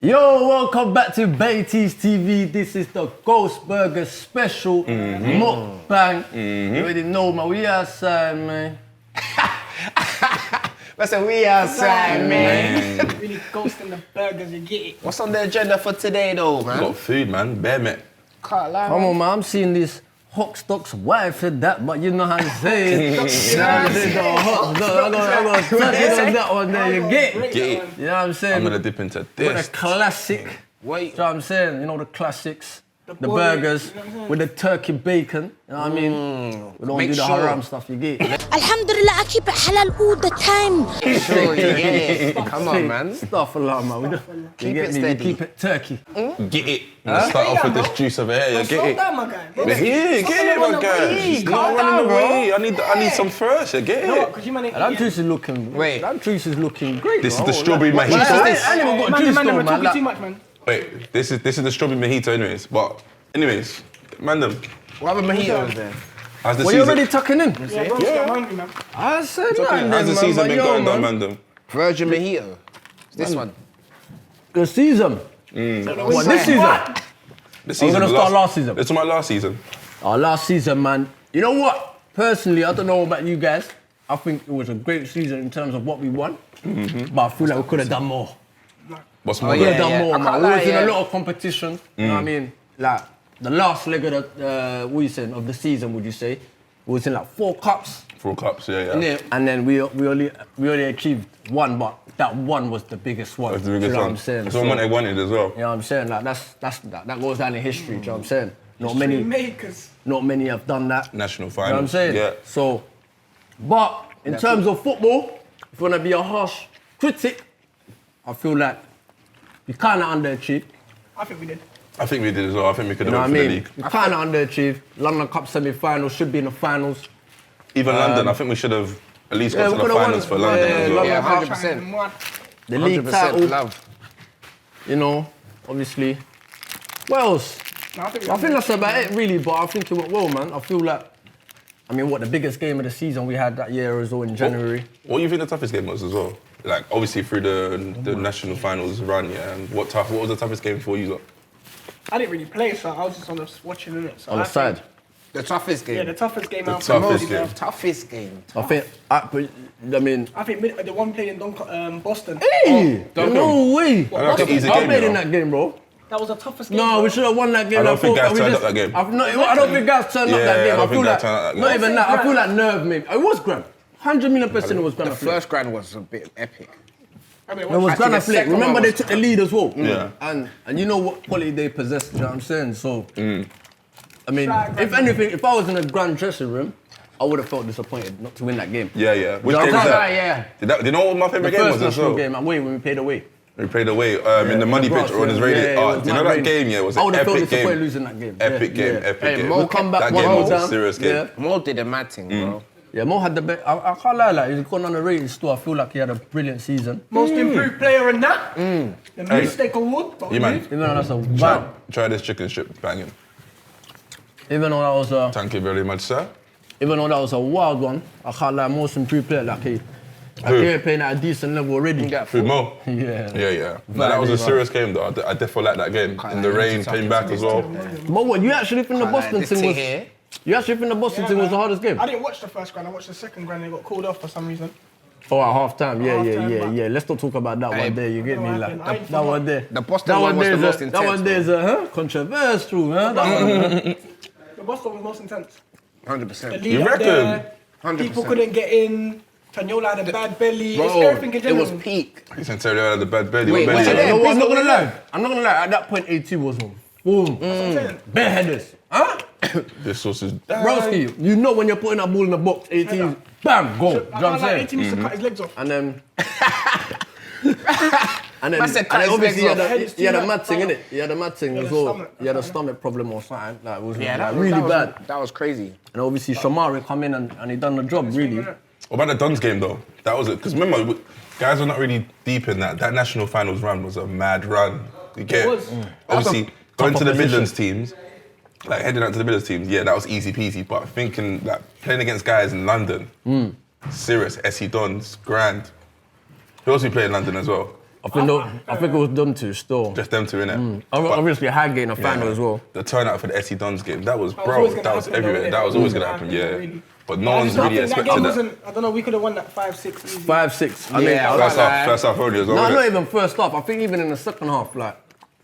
Yo, welcome back to Baiteze TV. This is the Ghost Burger special mukbang. You already know, man. We outside, man. That's a we outside, man. Really ghosting the burgers, you get it. What's on the agenda for today, though, man? Got food, man. Bear met. Can't lie, Come on, man. I'm seeing this hot stocks wife and that, but you know how I'm saying. I got that one there, you get it. Get it. You know what I'm saying? I'm gonna dip into With this. a classic. Wait. You know what I'm saying? You know the classics. The boy, burgers you know what I'm saying? with the turkey bacon. You know what I mean? We don't Make do the sure. haram stuff, you get it. Alhamdulillah, I keep it halal all the time. Sure, you get it. Come on, man. Stuff a lot, man. We don't, Keep you it get me? steady. We keep it turkey. Get it. Let's start off with this juice over here. Slow Get it. down, my guy. Get it, my guy. It's not running away. I need some first. You get it. Because you man ain't That juice is looking. Wait. That juice is looking great. This is bro. the strawberry Like, mojito. I ain't even got juice man, though, we're man. talking Like, too much, man. Wait, this is the strawberry mojito, anyways. But anyways, man, them. What other mojitos there? How's the well, you're season? already tucking in. Yeah, bro, I'm hungry, man. I said Okay, nothing, how's the man, season but been yo, going down, man. man? Them. Virgin mojito. It's this one. The season. What, this season? The season. gonna start last season. It's my last season. Our last season, man. You know what? Personally, I don't know about you guys. I think it was a great season in terms of what we won. But I feel like we could have done more. What's more? We could have yeah. done more, I man. can't We lie, was in yeah. a lot of competition. You know what I mean? Like, the last leg of the, what you saying, of the season, would you say? We was in like 4 cups. 4 cups, yeah. And then we only achieved 1, but that 1 was the biggest one. That's the biggest you know one. what I'm saying? That's the one they wanted as well. You know what I'm saying? Like that goes down in history. You know what I'm saying? Makers. Not many have done that. National You know what I'm finals. saying? Yeah. So, but in terms of football, if you want to be a harsh critic, I feel like we kind of underachieved. I think we did. I think we did as well. I think we could You know have what I won for the mean? league. We kind of underachieved. London Cup semi-final should be in the finals. Even London, I think we should have at least yeah, got we to the could've won. finals for London Yeah, as well. London- Yeah, 100%. The league 100% title, love. you know, obviously. What else? No, I think I think that's about it, really. But I think it went well, man. I feel like, I mean, the biggest game of the season we had that year as well in January. What do you think the toughest game was as well? Like, obviously through the national finals run, yeah. And what was the toughest game for you lot? I didn't really play, so I was just on the watching it. So On I the side. think- The toughest game. Yeah, the toughest game out toughest for me, game. bro. Toughest game. I think, I mean, I think the one playing in Boston. hey, Duncan. no way. That's an easy I game, played you in know. that game, bro. That was the toughest game. No, bro. we should have won that game. I don't think thought guys we turned just- up that game. I don't think guys turned up Yeah, that I game. don't I feel think like, guys turned up that game. not even that. I feel like nerve, maybe. It was grand. 100 million % it was The gonna flip. first grand was a bit epic. I mean, It was Actually, gonna the flip. second Remember one they was took the lead as well. Yeah. And you know what quality they possessed, you know what I'm saying? So, I mean, if anything, if I was in a grand dressing room, I would have felt disappointed not to win that game. Yeah, yeah. Which Yeah, game was I that? can't Do you know what my The favourite game first was as national well? game, away when we played away. We played away in the money grass, pitch or on his yeah. radio. Yeah, it Oh, was do you know mad that rain. game? Yeah, it was I an would have felt epic disappointed game. losing that game. Epic Yeah, game, yeah. epic Hey, game. Mo We'll come back That one game more was a time. serious game. Yeah. Mo did a mad thing, bro. Yeah, Mo had the best. I can't lie, like he's gone underrated still. I feel like he had a brilliant season. most improved player in that. The Mistake Award. but You man. we- Even though that's a vibe. Try this chicken strip banging. Even though that was a, Thank you very much, sir. even though that was a wild one, I can't lie. Most improved player, like he Who? ain't playing at a decent level already. Who, Mo? Yeah. Yeah. No, that was a serious game though. I definitely like that game. In the rain, came back as well. But what, you actually think the Boston this thing thing was? here. You actually think the Boston thing was the hardest game? I didn't watch the first grand. I watched the second grand. They got called off for some reason. Oh, at half time. Yeah, Half-time, but- Let's not talk about that one there. You get me, I like ain't that forgot. one there. The Boston That one was there the is most That intense, one there is a controversial, huh? That one. The Boston was most intense. 100%. The lead You up reckon? there, 100%. people couldn't get in. Tanyola had a bad belly. It's Bro, everything in it general. was peak. He sent Terry out of the bad belly. Wait, What what's belly? it You know what, I'm not gonna Please lie. I'm not gonna lie. At that point, 18 was on. Boom. Bare headers. Huh? This sauce is. Broski, you know when you're putting that ball in the box, 18, bam, go. You know what I'm saying? 18 used to cut his legs off. And then. and then, Man said cut his obviously legs off. he had a mad thing, innit? He had a mad thing He had as a well. stomach. He had a stomach problem or something. Like, it was Yeah, like, that really was, bad. That was crazy. And obviously Shamari come in and he done the job, really. What about the Dons game though? That was it. Because remember, guys were not really deep in that. That national finals run was a mad run. You get It was. Obviously, going to the opposition. Midlands teams, like heading out to the Midlands teams, yeah, that was easy peasy. But thinking like playing against guys in London, serious, SE Dons, grand. Who else we play in London as well? I think it was them two still. Just them two, innit? Obviously, Highgate in the final as well. The turnout for the SC Dons game, that was, always bro, gonna that was happen, everywhere. though, That was innit? always going to Yeah, happen, yeah, yeah. really. But no one's really That expected game that. wasn't. I don't know. We could have won that 5-6 easy. 5-6. I mean, Yeah, First half only as well. no, innit? not even first half. I think even in the second half, like,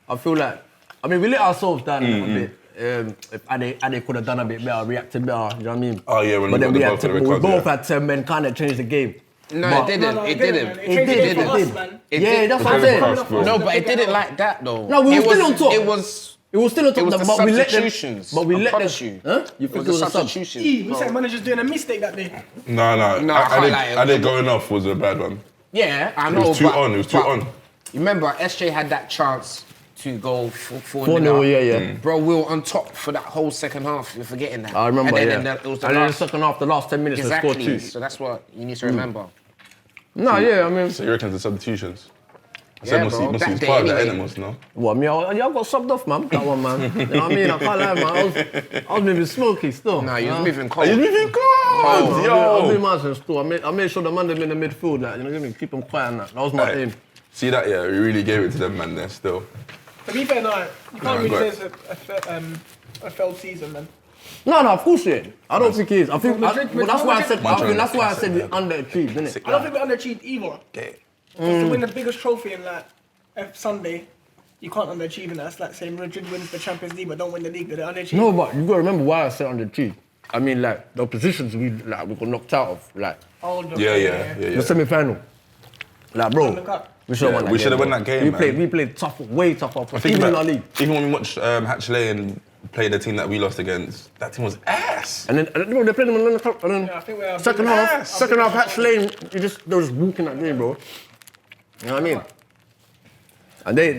I feel like, I mean, we let ourselves down a little bit. If Ade could have done a bit better, reacted better, you know what I mean? Oh, yeah, when but we then got we the had ball for the red we card, both yeah. had 10 men, kind of changed the game. No, But- it didn't. No, It man. didn't. It did, for it us, did. man. Yeah, that's what I'm was saying. fast, bro. No, but it didn't like that though. No, we were It still on top. It was. It was still on top, It was the but we let them. substitutions. But we I let them. promise you. Huh? You think it was a sub? substitution? We said manager's doing a mistake that day. No. No, I can't lie. I did going off was a bad one. Yeah, I It know. was too on, it was too but on. You remember SJ had that chance to go 4-0. 4-0, yeah. Bro, we were on top for that whole second half. You're forgetting that. I remember, and then, yeah. it was the And then the last. second half, the last 10 minutes, they scored Exactly. 2. So that's what you need to remember. No, yeah, I mean, So you reckon the substitutions? I Yeah, said bro, Musti that was day part of that, anyway. innit, Musti, no? well, I mean, y'all got subbed off, man. That one, man. You know what I mean? I can't lie, man. I was moving smoky still. Nah, you was know? moving cold. Are you moving cold? I was Yo! doing my still. I made sure the man them in the midfield, like, you know, what I mean? Keep them quiet and that. That was my Hey, aim. see that, yeah? We really gave it to them, man, there still. To be fair, no, you can't really but- say it's a failed season, man. No, of course it ain't. I don't think it is. I think Madrid- well, that's why I said. Madrid- I think that's why I said we underachieved, didn't it? I don't think we underachieved either. Okay. Because to win the biggest trophy in like Sunday, you can't underachieve in that. That's like saying Madrid wins the Champions League but don't win the league. They underachieve. No, but you gotta remember why I said underachieved. I mean, like the positions we got knocked out of, like Yeah. the semi-final. Like, bro, Won the cup. we should have Yeah, won that we game. should have won bro. that game, We played tough, way tougher, Think even in about- our league. Even when we watched Hatch Lane play the team that we lost against, that team was ass. And then they played them in the cup, and then Yeah, I think we are second big half, ass. second half, Hatch Lane, they was walking that game, bro. You know what I mean? And they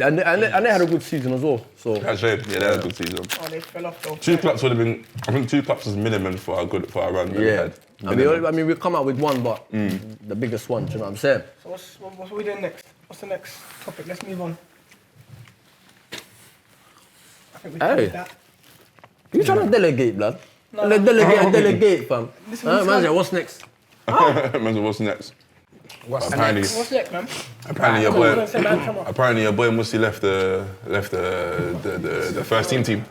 had a good season as well. So Hatch Lane, yeah, they had a good season. Oh, they fell off though. 2 claps would have been, I think 2 claps was minimum for our run that we yeah, had. I mean we come out with one, but the biggest one. Do you know what I'm saying? So what's we doing next? What's the next topic? Let's move on. I think we Hey. covered that. You trying to delegate, blood? No. Delegate, fam. Listen, Huh, listen. man, what's next? Man, what's next? What's the Apparently, next? What's next, man? apparently your Come on, boy, say, man, come on. apparently your boy Musti left the first team.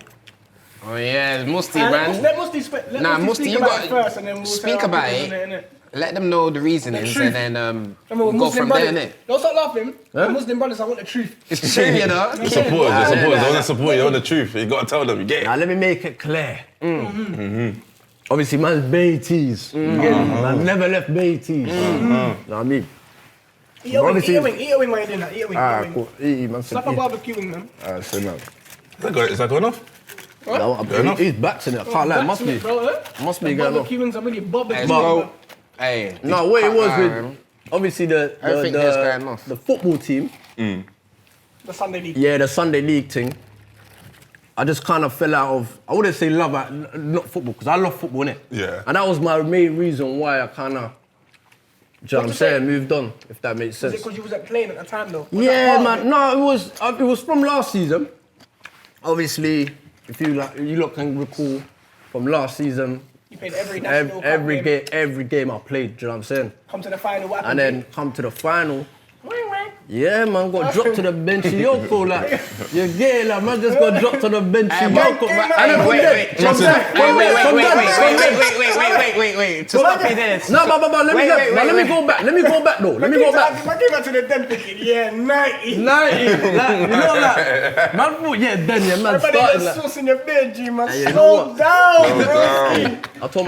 Oh yeah, Musti, Let man. Musti speak. Let Nah, Musti Musti, speak you about got it first, and then we'll speak say our about opinions it. on innit? Let them know the reasonings, truth. and then Remember, we'll with go Muslim from there, brothers, innit? don't start laughing. We're Muslim brothers, I want the truth. It's true, you know. The supporters, they want to support you, they want the truth. You got to tell them, you get it. Now let me make it clear. Obviously, man's Baiteze. Man never left Baiteze. You know what I mean? Eat a wing, Obviously- eat a wing, eat a wing while you're doing that. Eat a wing, eat a Alright, wing. cool. Eat, man. Slap a barbecue wing, man. Alright, so now. Is that going off? enough? He's back in it. I can't lie. Must be. Bro, Must be the going on. barbecue wings are really barbecue. Let's But- go. Hey. No, what it was man. with obviously Everything that's going off. the football team. The Sunday League. Yeah, the Sunday League thing. I just kind of fell out of, I wouldn't say love, not football, because I love football, innit? Yeah. And that was my main reason why I kind of, do you know what I'm What you saying, say? moved on, if that makes Was it sense. because you wasn't playing at the time, though? Was Yeah, that part of man. No, it was from last season. Obviously, if you lot can recall, from last season, You played every national every game I played, do you know what I'm saying? Come to the final, what And happened? then come to the final. Wing, wing. Yeah, man, got dropped to the benchy yoko, like, you get it, like, man just got dropped to the benchy yoko, man. And then from there, from there, Wait. To stop you there. no, but let me go back, let me go back though, let me go back. I came back to the den thinking, yeah, 90. 90, like, you know, like, man thought, yeah, then, yeah, man Everybody started, got like, sauce in your bed, G, man. Hey, you know Slow what? down, bro. I told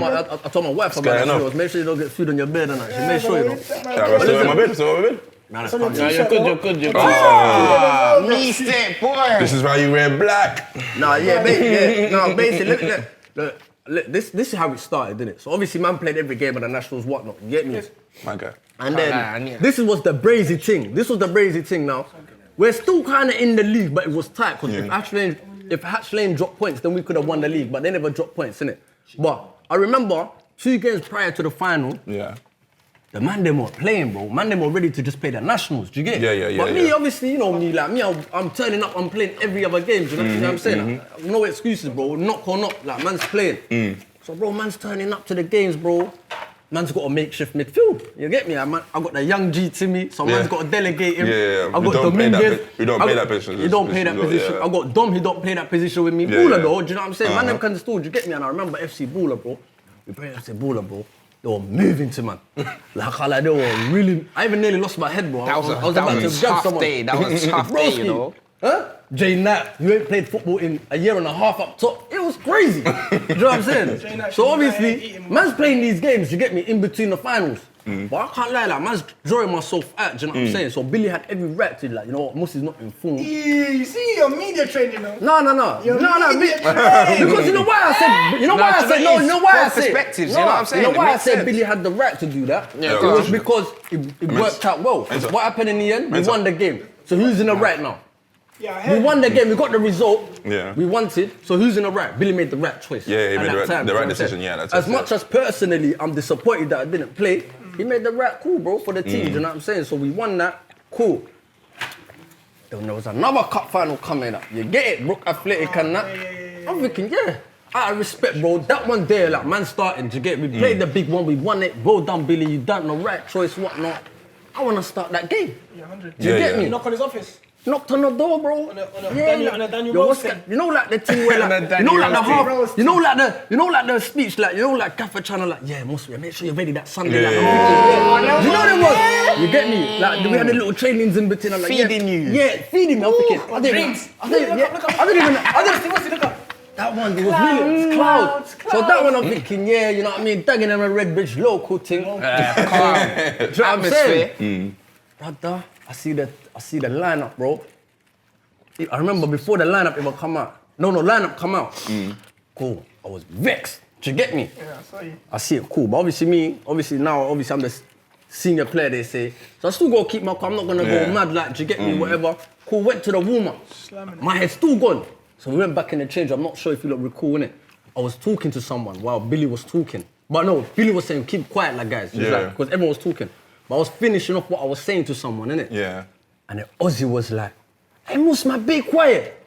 my wife about going that, on? she goes, make sure you don't get food on your bed and that, she made sure, you know. Yeah, still in my bed, still in my bed. Man, that's on your fine. Yeah, t-shirt, you're bro. good. Oh, Step, boy. This is why you wear black. Nah, yeah, basically, look, this is how it started, didn't it? So obviously, man played every game of the nationals, whatnot. You get me? My guy. And Can't lie, I then knew it. this was the brazy thing. This was the brazy thing. Now we're still kind of in the league, but it was tight because if Hatch Lane dropped points, then we could have won the league. But they never dropped points, innit? But I remember 2 games prior to the final. Yeah. The man them were playing, bro. Man them were ready to just play the nationals. Do you get it? Yeah, But me, yeah. obviously, you know me, like me, I'm turning up. I'm playing every other game. Do you know what I'm saying? Like, no excuses, bro. Knock or not, like man's playing. So, bro, man's turning up to the games, bro. man's got a makeshift midfield. You get me? I got the young G Timmy, so man's got to delegate him. Yeah. I got Dominguez. We don't play that position. He don't play that position. I got Dom, he don't play that position with me. Yeah, Baller yeah. though, do you know what I'm saying? Man, them can still, do you get me? And I remember FC Baller, bro. We played FC Baller, bro. They were moving to man. Like they were really. I even nearly lost my head, bro. That was I was about to grab tough someone. day. That was a tough day, you know. Huh? Jay Knapp, you ain't played football in a year and a half up top. It was crazy. Do you know what I'm saying? So obviously, man's playing these games, you get me, in between the finals. But I can't lie, like, man's drawing myself out, do you know what I'm saying? So Billy had every right to, like, you know what, Musti's not informed. You see, you're media trained, you know. No. Because you know why I said, you know why I said, no, you know why I said, perspectives, you know what I'm saying? You know It why I makes said sense. Billy had the right to do that? Yeah, It was because it worked out well. What happened in the end? We won the game. So who's in the right now? Yeah, We won the game, we got the result, Yeah. we wanted, so who's in the right? Billy made the right choice. Yeah, he at made that the right you know what I'm decision, saying? yeah, that's As it, much yeah. as personally, I'm disappointed that I didn't play, he made the right call, bro, for the team, you know what I'm saying? So we won that, cool. Then there was another cup final coming up, you get it, Brook Athletic and that. I'm thinking, out of respect, bro, that one there, like, man starting, you get it? We played the big one, we won it, well done, Billy, you done the right choice, whatnot. I want to start that game. Yeah, 100. Do you get me? Knock on his office. Knocked on the door, bro. On a Daniel Yo, what's Rose that? You know, like the thing where, like, you know, like the half, you know, like the speech, like, you know, like Gaffer channel, like, yeah, Musti, make sure you're ready that Sunday. Like, you know them ones? You get me? Like, we had the little trainings in between. I'm like, Feeding you. Yeah, feeding me. I'm thinking, I didn't even. That one, it was really, it's clouds. So that one, I'm thinking, yeah, you know what I mean? Dagging them a Red Bridge local thing. Calm. Do you know what I'm saying? Atmosphere. Brother, I see the lineup, bro. I remember before the lineup ever come out. Lineup come out. Cool. I was vexed. Do you get me? Yeah, I saw you. I see it cool, but obviously now I'm the senior player, they say. So I still gotta keep my calm. I'm not gonna go mad, like, do you get me? Whatever. Cool. Went to the warm up. My head's still gone. So we went back in the change. I'm not sure if you lot recall, innit? I was talking to someone while Billy was talking. But no, Billy was saying, keep quiet, like, guys. Because everyone was talking. But I was finishing off what I was saying to someone, innit? Yeah. And then Ozzy was like, hey, Musti, be quiet.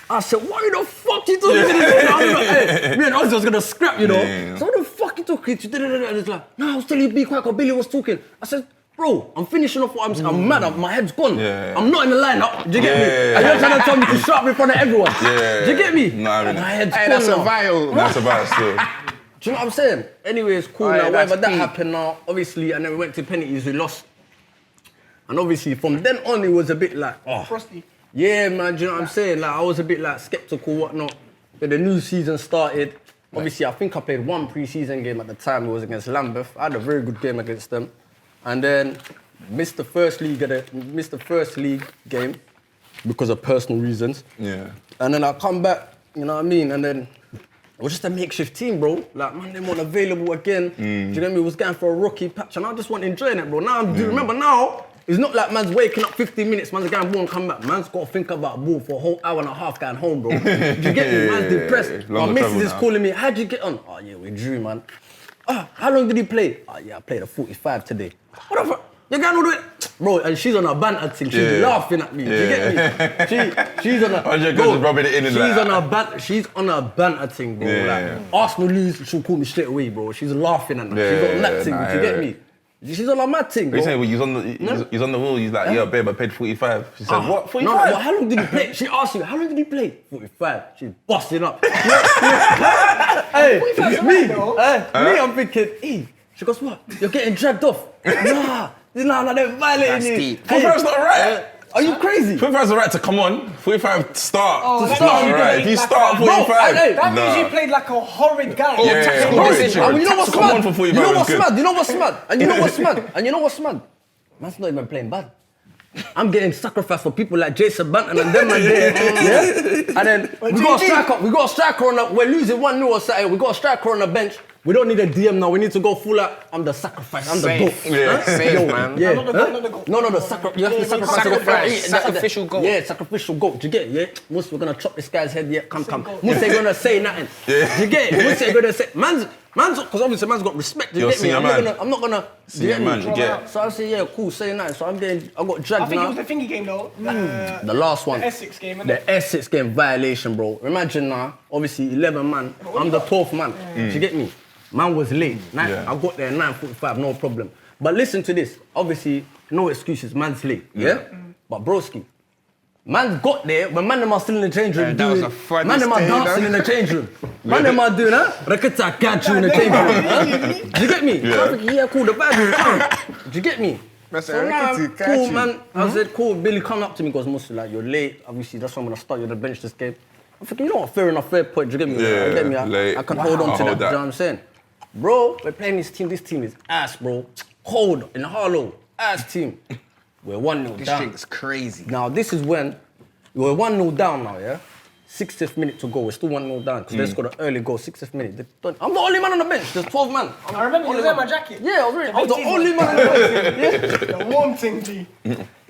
I said, why the fuck you talking to this? Hey, me and Ozzy was gonna scrap, you know? So what the fuck you talking to? And it's like, no, I was telling you be quiet because Billy was talking. I said, bro, I'm finishing off what I'm mad. My head's gone. I'm not in the lineup. Do you get me? And you're trying to tell me to shut up in front of everyone. Do you get me? No, I mean, my head's Hey, gone that's now. a vial. that's about it still. Do you know what I'm saying? Anyway, it's cool Aye, now. that's Whatever that peak. happened now, obviously, and then we went to penalties, we lost. And obviously, from then on, it was a bit like, Frosty. yeah, man, do you know what I'm saying? Like, I was a bit like skeptical, whatnot. Then the new season started. Obviously, I think I played one pre-season game at the time. It was against Lambeth. I had a very good game against them. And then missed the first league game because of personal reasons. Yeah. And then I come back, you know what I mean? And then it was just a makeshift team, bro. Like, man, they weren't available again. Do you know what I mean? It was going for a rookie patch, and I just wasn't enjoying it, bro. Now, do you remember now? It's not like man's waking up 15 minutes, man's going ball and come back. Man's got to think about ball for a whole hour and a half going home, bro. Do you get me? Man's depressed. My Longer missus travel is now. calling me, how'd you get on? Oh, yeah, we drew, man. How long did he play? Oh, yeah, I played a 45 today. What the fuck? You're going to do it? Bro, and she's on a banter thing. She's laughing at me. Do you get me? She's on a... 100 girls is rubbing it in and like She's on a banter thing, bro. Yeah. Like, Arsenal lose, she'll call me straight away, bro. She's laughing at me. She's on that thing, nah, do you get me? She's on a mad thing, bro. What you saying? He's on the wall. He's like, yeah, babe, I paid 45. She said, what? 45? No, well, how long did he play? She asked you, how long did he play? 45. She's busting up. Hey, me, I'm thinking, hey. She goes, what? You're getting dragged off. Nah, they're violating That's me. deep. 45's not right. Are you crazy? 45's the right to come on. 45 start. Oh, It's that not means you right. played If you like start a- 45, That means nah. you played like a horrid guy. Yeah, tactical horrid. decision. And you know what's Come on mad? for 45 You know is what's good. mad? You know what's mad? And you know what's mad? And you know what's mad? Man's not even playing bad. I'm getting sacrificed for people like Jason Banton and them and there. Yeah? And then we got a striker on the, we're losing 1-0 or something. We got a striker on the bench. We don't need a DM now. We need to go full out. I'm the sacrifice. I'm the Safe. goat. Yeah. Safe, man. Yeah. Not the goat, not the goat. No, the sacrifice. You have to sacrifice. Sacrifice. the goat. Sacrificial goat. Yeah, sacrificial goat. Do you get it? Yeah. Musti, we're gonna chop this guy's head. Yeah, come. Musti ain't gonna say nothing. Yeah. You get it? Musti ain't gonna say. Man's, because obviously man's got respect. Do you You're get me? senior I'm not gonna. Do you Senior get me? man, you get it. So I say, yeah, cool, say nothing. So I got I dragged think it now. was the thingy game though. The last one. The Essex game, innit? The Essex game violation, bro. Imagine now, obviously 11 man. I'm the 12th man. Do you get me? Man was late. Yeah. I got there at 9:45, no problem. But listen to this. Obviously, no excuses. Man's late. Yeah. But broski, man got there when man them are still in the change room. That was a funny Man them are stay, dancing though. in the change room. Man them are doing Rakata catch you in the change room. Huh? Do you get me? Yeah. I'm thinking, yeah, cool. The bag. Do you get me? That's So a now, Rakata catch cool, you. man. I said, cool. Billy come up to me, goes, Musti, like, you're late. Obviously, that's why I'm gonna start you on the bench this game. I'm thinking, you know what? Fair enough, fair point. Do you get me? Yeah, You get me? late. I can hold on I'll to that. hold Do you know that. what I'm saying? Bro, we're playing this team. This team is ass, bro. Cold in Harlow. Ass team. We're 1-0 This down. drink's crazy. Now, this is when we're 1-0 down now, yeah? 60th minute to go. We're still 1-0 down because they scored an early goal, 60th minute. I'm the only man on the bench. There's 12 man. I remember you was wearing my jacket. Yeah, I was the Baiteze only man on the bench. Yeah. The warm thing, G.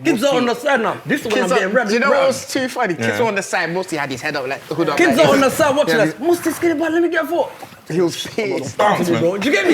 Kids are on the side now. This is when I'm getting Do you know what wrapped. was too funny? Kids Yeah. were on the side. Mostly had his head up like hood up. Kids like are on the this. side watching Yeah, us. Musti skinny ball, let me get a foot. He was pissed. Come to me, bro. Do you get me?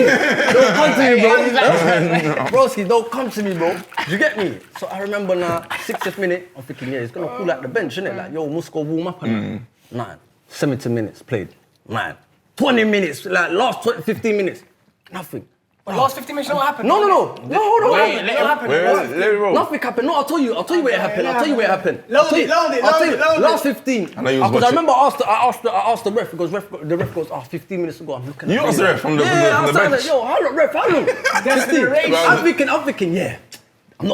Don't come to me, bro. Broski, don't come to me, bro. Do you get me? So I remember now, 60th minute, I'm thinking, yeah, he's gonna pull out the bench, innit? Like, yo, Musti go warm up and 9. 70 minutes played. 9. 20 minutes, like last 15 minutes. Nothing. But last 15 minutes, you know what happened? No, hold on. Wait, let it happen. Let it roll. Nothing happened. No, I'll tell you where it happened. I'll tell you where it happened. Load I'll tell it, you- load it, I'll tell load you, it, load it. Last 15. I know you was Because I watching. remember I asked the ref because the ref goes, 15 minutes ago. I'm looking at You asked the ref from the Yeah, I was bench. like, yo, how long, ref? How long? 15. Desperation. I'm thinking, yeah. I'm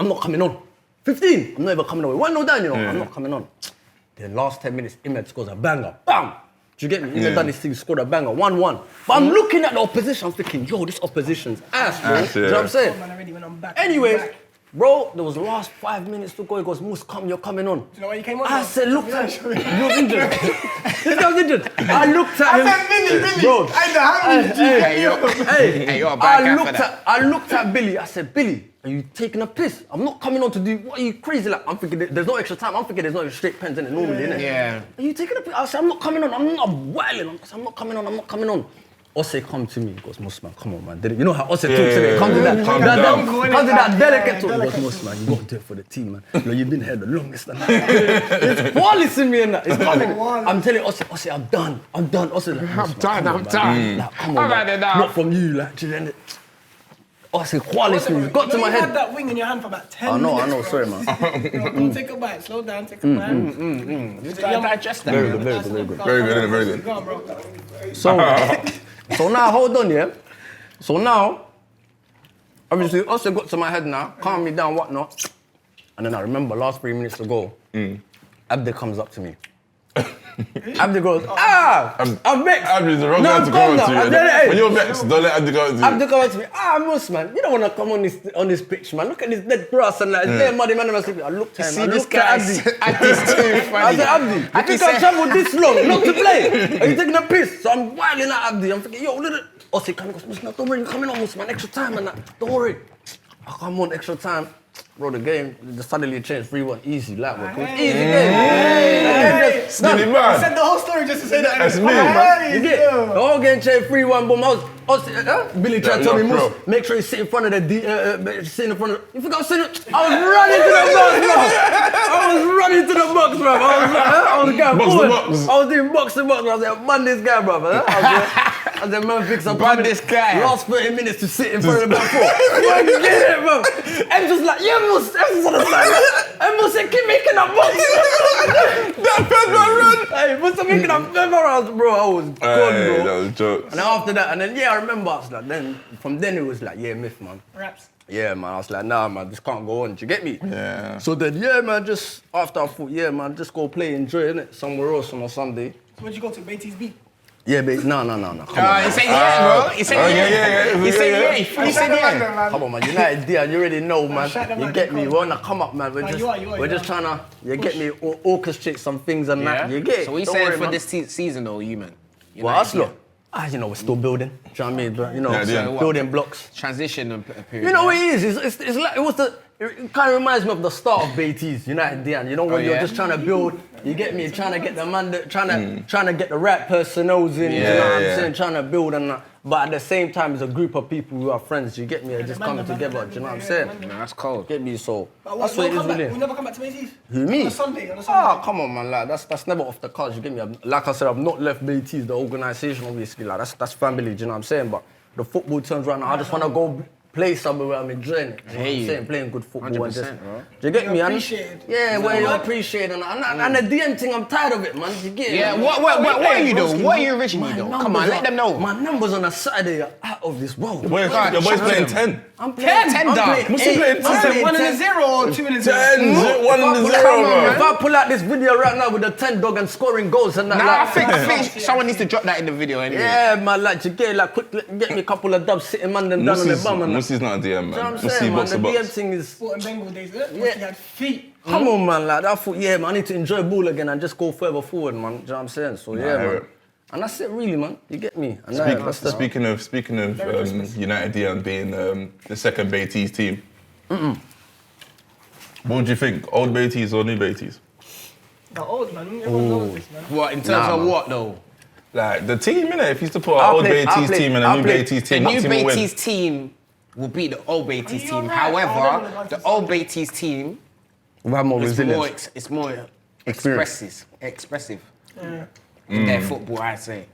not coming on. 15. I'm not even coming on. 1-0 down, you know. I'm not coming on. The last 10 minutes, Imed scores a banger. Bam! Do you get me? Imed done this thing, scored a banger. 1-1. But I'm looking at the opposition. I'm thinking, yo, this opposition's ass, bro. Ass, Do you know what I'm saying? Man, already went on back. Anyways, Back. bro, there was the last 5 minutes to go. He goes, Mus, come, you're coming on. Do you know why you came on? I though? said, look Yeah, at sure. you're injured. This guy's injured. I looked at him. I said, Billy, Bro, I know how you Hey, yo. Hey, you're a bad guy for that. I looked at Billy. I said, Billy, are you taking a piss? I'm not coming on to do, what are you crazy like? I'm thinking there's no extra time. I'm thinking there's no straight pens in it normally, innit? Yeah. Are you taking a piss? I said, I'm not coming on. I'm not wilding. I said, I'm not coming on. I'm not coming on. Ose come to me. He goes, Mus, man, come on, man. You know how Ose talks to me. Come to that. Calm That down. come to that delicate talk. He goes, Mus, man, you got to do it for the team, man. You know, you've been here the longest. And it's quality in me and that. It's coming. I'm telling Ose, I'm done. Ose, like, I'm "Mus, man, done, come on, I'm man. done. Like, come on, I've had man. it now. Not from you, like, do you know? Ose, quality. It's got to my You had head. that wing in your hand for about 10 I know, minutes. sorry, man. Go take a bite, slow down, take a bite. Just try to digest that. Very good, very good, very good. Very good, very good. Go on, bro. So now, hold on, yeah? So now, obviously, Ose got to my head now, calm me down, whatnot. And then I remember last 3 minutes to go, Abdi comes up to me. Abdi goes, I'm vexed. Abdi's the wrong No, guy I'm to calm come now. up to I'm you. telling you, When you're vexed, don't let Abdi go up to you. Abdi come up to me, Mus, man, you don't want to come on this pitch, man. Look at this dead grass and like, it's there, muddy, man. I looked at him, See I this looked at guy. Abdi. Abdi's too funny. I said, Abdi, you think I travelled this long not to play? Are you taking a piss? So I'm wilding at Abdi. I'm thinking, yo, little. Ose coming, goes, Mus, no, don't worry, you're coming on, Mus, man. Extra time and that. Don't worry. I come on, extra time. Bro, the game just suddenly changed 3-1. Easy, like, bro. It was easy game. Skinny I man. said the whole story just to say that. That's me. You get the whole game changed 3-1. Boom. Billy tried to tell me, bro. Mus, make sure you sit in front of sit in front of. You think I was sitting? I was running to the box, bro. I was running to the box, bro. I was going Box to forward. box. I was doing box to box. I was like, man, this guy, bro. I said, man, fix up. Ban this guy. Last 30 minutes to sit in front of the back four. Man, get it, bro. And just like, yeah, Mus. Everyone's on the side. And Mus said, keep making that box. That fed man run. Hey, Mus making that memories, bro. I was gone, Hey, bro. that was jokes. And then after that, and then I remember I was like, from then it was like, yeah, myth, man. Raps. Yeah, man. I was like, nah, man, this can't go on. Do you get me? Yeah. So then, yeah, man, just after I thought, yeah, man, just go play, enjoy it somewhere else on a Sunday. So where'd you go to? Baiteze B? Yeah, babe, no. Come on, He man. said yeah, bro. He said yeah. He said yeah. He said yeah. man. Come on, man. United dear, you already know, man. Shut them You out, get they me? call We wanna come up, man. We're Nah, just, you are, we're just trying to, you get me, orchestrate some things and that. Yeah. You get it? So what you Don't saying worry, for man. this season though, you man? Well, us look. You know, we're still building. Do you know what I mean? But, you know, Yeah, yeah. building blocks. Transition period. You know what it is? It's like it it kind of reminds me of the start of Baiteze United. You know when you're just trying to build. You get me? Trying to get the man, trying to get the right personnel in. You know what I'm saying? Trying to build and. But at the same time, it's a group of people who are friends. You get me? They're just coming together. Do you know what I'm saying? Nah, that's cold. Get me? So But that's what it is really. We never come back to Baiteze. Who, me? On a Sunday. Ah, come on, man. Like that's never off the cards. You get me? Like I said, I've not left Baiteze, the organisation, obviously. Like that's family. Do you know what I'm saying? But the football turns around. I just want to go play somewhere where I'm enjoying it. You know what I'm saying? Playing good football and just. bro. Do you get me? Appreciated. Yeah, where you appreciate and the DM thing, I'm tired of it, man. You get Yeah, it? what are you doing? What are you originally doing? Come on, let them know. My numbers on a Saturday are out of this world. Your boy's playing 10. I'm playing 10, I'm dog. playing Must have played 8. 10. I'm playing 1 and 10. 0 or 2 and 0? 10, 1 and 0, If man. I pull out this video right now with the 10 dog and scoring goals and that, Nah, like, I think someone needs to drop that in the video anyway. yeah, man, like, you get like quick, get me a couple of dubs sitting man then down on the bum and that. Musti's not a DM, You know what man. I'm Musti saying, man? box The to DM box. thing is. Sport and Bengal days, yeah. He had feet. Come on, man, like I thought, yeah, man, I need to enjoy ball again and just go further forward, man. Do you know what I'm saying? So yeah, I hear man. it. And that's it, really, man. You get me? And Speaking of United DM being the second Baiteze team, what do you think? Old Baiteze or new Baiteze? The old man. Everyone knows this, man. What, in terms of what though? Like the team, innit? If you used to put an old Baiteze team and a new Baiteze The team, new what team will win? Baiteze team will beat the old Baiteze you're team. right. I don't However, know the old Baiteze team we have more is resilience. it's more Experience. expressive in their football, I'd say.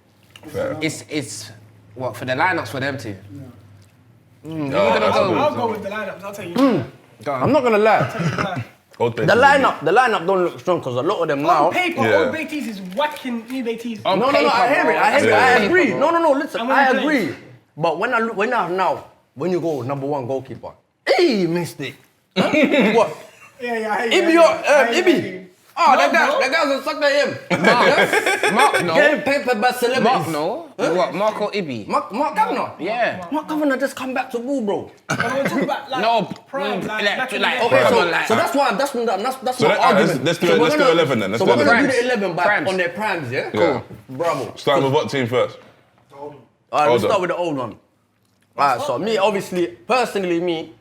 Fair. It's what for the lineups for them two. I'll go with the lineups, I'll tell you. I'm not gonna lie. Old The Baiteze. lineup don't look strong because a lot of them now. On paper, Yeah. old Baiteze is whacking new Baiteze. On No, paper, I hear bro. it. I Yeah. agree. No, listen, And when I he plays. agree. But when when you go number 1 goalkeeper, hey, mistake. What? Yeah, I Ibi, Ibi. Oh, No, that guy's a sucker him. Mark, no. Getting paper by celebrities. Mark, no. What? Mark or Ibi? Mark Governor. Yeah. Mark Governor just come back to ball, bro. We're talking about like No, prime, like, like- back in like- the Okay, day. Come so, on, like- so that's why that's So my that- argument. let's do So it- we're let's do gonna- 11 then, let's So do we're gonna do 11. the 11 Primes. on their primes, yeah? Yeah. Bravo. Starting with what team first? Alright, Hold let's on. start with the old one. Alright, so me, obviously, personally, me,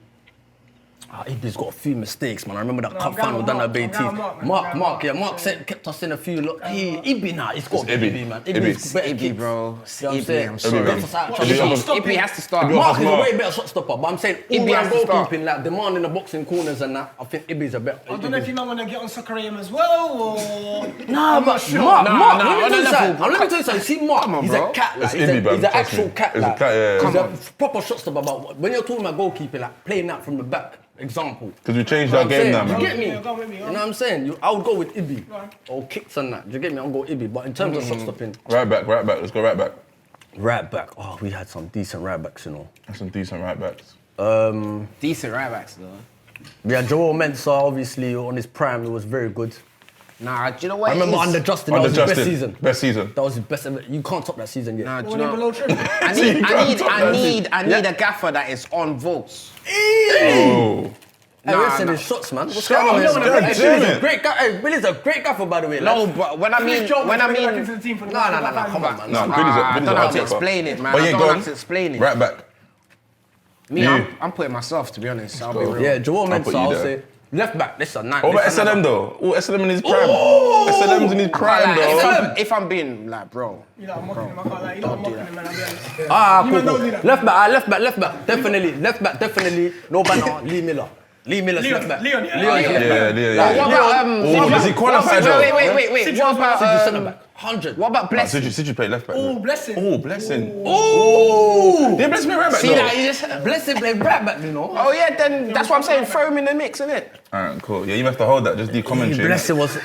Ibi's got a few mistakes, man. I remember that cup I'm final going done at Mark, I'm Baiteze. going Mark, man. Mark kept us in a few. Look, hey, Ibi now, it's got to Ibi. be Ibi, man. Ibi. Ibi's better Ibi, kicks. bro. You know what I'm Ibi, saying? I'm sorry. Gets us out of Ibi, trouble. Ibi. Ibi has to start. Ibi- Mark is a Mark. way better shot stopper, but I'm saying Ibi all has round to start. goalkeeping, like demanding the boxing corners and that, I think Ibi's a better. I don't know if you might want to get on Socorrium as well, or... Nah, but sure. Mark, Nah, Mark, nah, let me on tell you a something. level, Let me tell you something. See, Mark, Come on, he's bro. a cat. Like, It's he's Ibi, a, man, he's an trust me. actual cat. He's a like. cat, yeah. He's a proper shot stopper, but when you're talking about goalkeeping, like playing that from the back, example. Because we changed You know our what I'm game saying? now, You man. get me? Yeah, go with me, You know what I'm saying? I would go with Ibi or kicks and that. Do you get me? I'll go Ibi. But in terms of shot stopping, Right back. Let's go right back. right back. Oh, we had some decent right backs, you know. That's some decent right backs. Decent right backs though. We had Joel Mensah, obviously, on his prime. It was very good. Nah, do you know what I remember it is? under Justin, that was his best season. Best season. That was his best ever. You can't top that season yet. Nah, do you When they're know? below triple. I need a gaffer that is on votes. Oh. Hey, Nah, listen, nah. his shots, man. What's Shut going on? up, Hey, no, no, Billy's no, a great guy. Hey, Billy's a great guy for, by the way. No, lads. but when I mean, when I back mean, into the team for the Nah, last nah, nah, 5 come months. on, man. No, I Billy's don't know how a to hard explain it, man. But I yeah, don't go know on. how to explain it. Right back. Me, You. I'm putting myself, to be honest. I'll be go. real. Yeah, Joel I'll put Mensah, you I'll there. say. Left back, listen, What about SLM though? Oh, SLM in his prime. SLM's in his prime, Like, though. if I'm being like, bro, You know, I'm mocking him, I can't lie. You know, I'm mocking him, man, I'll be honest. Ah, You cool, man don't cool. do that. Left back, definitely. Left back, definitely. No banner, Lee Miller. Lee Miller's Leon, left back. Leon, yeah. Leon's Yeah, left Yeah, back. yeah. what about Oh, does he qualify though? Wait. What about Sidney centre back. 100. what about Blessing? Sidney played left back. Oh, blessing. Oh, blessing. Oh! Yeah, Blessing right back See though. that? You just. Blessing played right back, you know. Oh yeah, then that's what I'm saying. Throw him in the mix, innit? Alright, cool. Yeah, you have to hold that. Just do commentary. Blessing was. Me.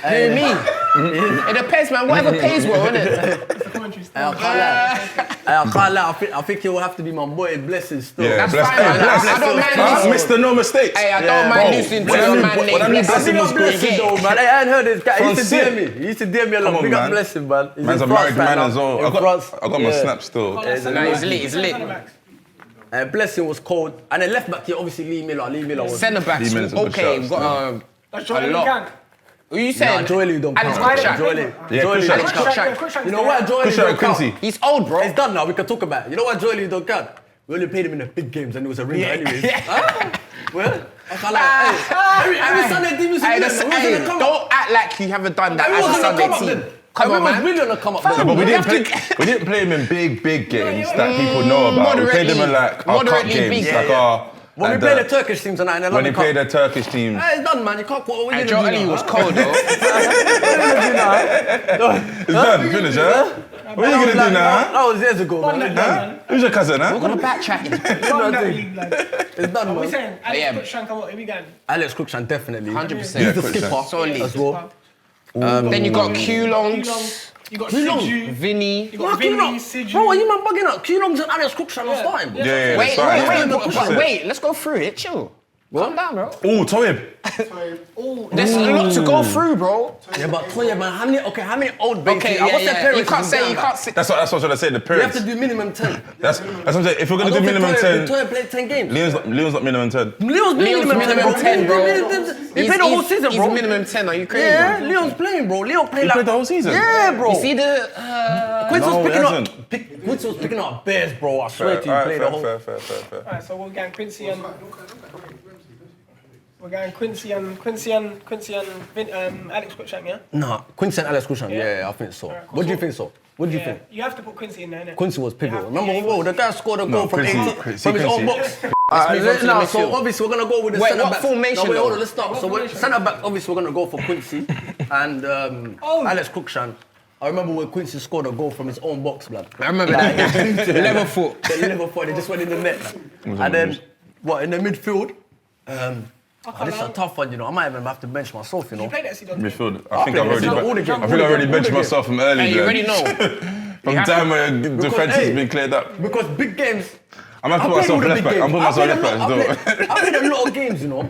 It depends, man. Whatever pays well, innit? Commentary I still. can't lie. I think it will have to be my boy Blessing still. Yeah, That's Bless. fine, Hey, man. Bless. I don't mind Huh? this. Mr. No Mistakes. Hey, I Yeah, don't mind bro. listening to When I your knew- man when I name. knew I Blessing. big Blessing up was Blessing great. though, man. I ain't heard this guy. He used to From DM me. He used to DM me a lot. Come on, Big up man. Blessing, man. He's Man's in a France married right man now. as well. In France. I got my Yeah. snap still. Nah, he's lit. He's lit. Blessing was cold. And then left back here, obviously Lee Miller. Lee Miller was. Centre backs. Lee Miller's a good Okay, shout, we've got That's a Jordan lot. Gang. Who you Nah, saying? Joely don't Alex count. Cruikshank. Joely. Yeah, Joely Cruikshank. don't Quick count. shot, quick shot. You know what? Joely Cruikshank don't count. Quincy. He's old, bro. It's done now. We can talk about it. You know what? Joely don't count. We only paid him in the big games and it was a ringer anyways. Huh? Well, I can't like, every Sunday team used to do that. Hey, don't act like you haven't done that as a Sunday team. Come on, man. Really on the come up. No, but we didn't play him in big games that people know about. We played him in like our cup games, like our. When we play the Turkish teams tonight, and when they play the Turkish teams. It's done, man. You can't put what we did. Joe Ali was cold though. It's done, finish, huh? What are you gonna do now? That was years ago, man. Who's your cousin, huh? We're gonna backtrack. It's done, We're man. saying, Alex Cruikshank, come on, here we go. Alex Cruikshank, definitely. 100%. He's the Cruikshank. skipper Solid. as well. Then you got Q-Longs, You got Q-Long. Siju. Vinny. You got Vinny, Siju. Bro, are you man bugging out? Q-Long's and Alex Cruikshank are starting, bro. Yeah, Wait, let's go through it. Chill. Calm down, bro. Oh, Toyib. There's a lot to go through, bro. Yeah, but Toya, man, how many old babies? Okay, what's their parents? You can't say. That's what I was trying to say, the You have parents. to do minimum 10. That's what I'm saying. If we're going to do minimum 10, Toya played 10 games. Leon's not minimum 10. Leon's minimum 10, bro. He played the whole season, bro. He's minimum 10, are you crazy? Yeah, Leon's playing, bro. Leo played He played the whole season? Yeah, bro. You see the... Quincy No, was he picking hasn't. up. Quincy was picking up bears, bro. I swear to you, Alright, played the whole. fair. Alright, so we're going Quincy and... We're going Quincy and Alex Cruikshank, yeah? Nah, Quincy and Alex Cruikshank. Yeah, I think so. Alright, cool. What do you think so? What do you think? You have to put Quincy in there, innit? Quincy was pivotal. Yeah, Remember, yeah, the guy scored a goal from Quincy- 18 Quincy- from his own Quincy. box. move on to the Now, midfield. so obviously we're gonna go with the Wait, centre what back. formation No, wait, hold though? on, let's start. So centre back, obviously we're gonna go for Quincy and Alex Cruikshank. I remember when Quincy scored a goal from his own box, blood. I remember that. Level foot. The level foot, they just went in the net. And then, in the midfield? This is a tough one, you know. I might even have to bench myself, you know. You played that Sidon? Midfield. I think I've played all the games. already benched myself from early. Hey, you blood. already know. From the time when the defence has been cleared up. Because big games. I'm gonna put myself left back. I'm putting myself left back. I played a lot of games, you know.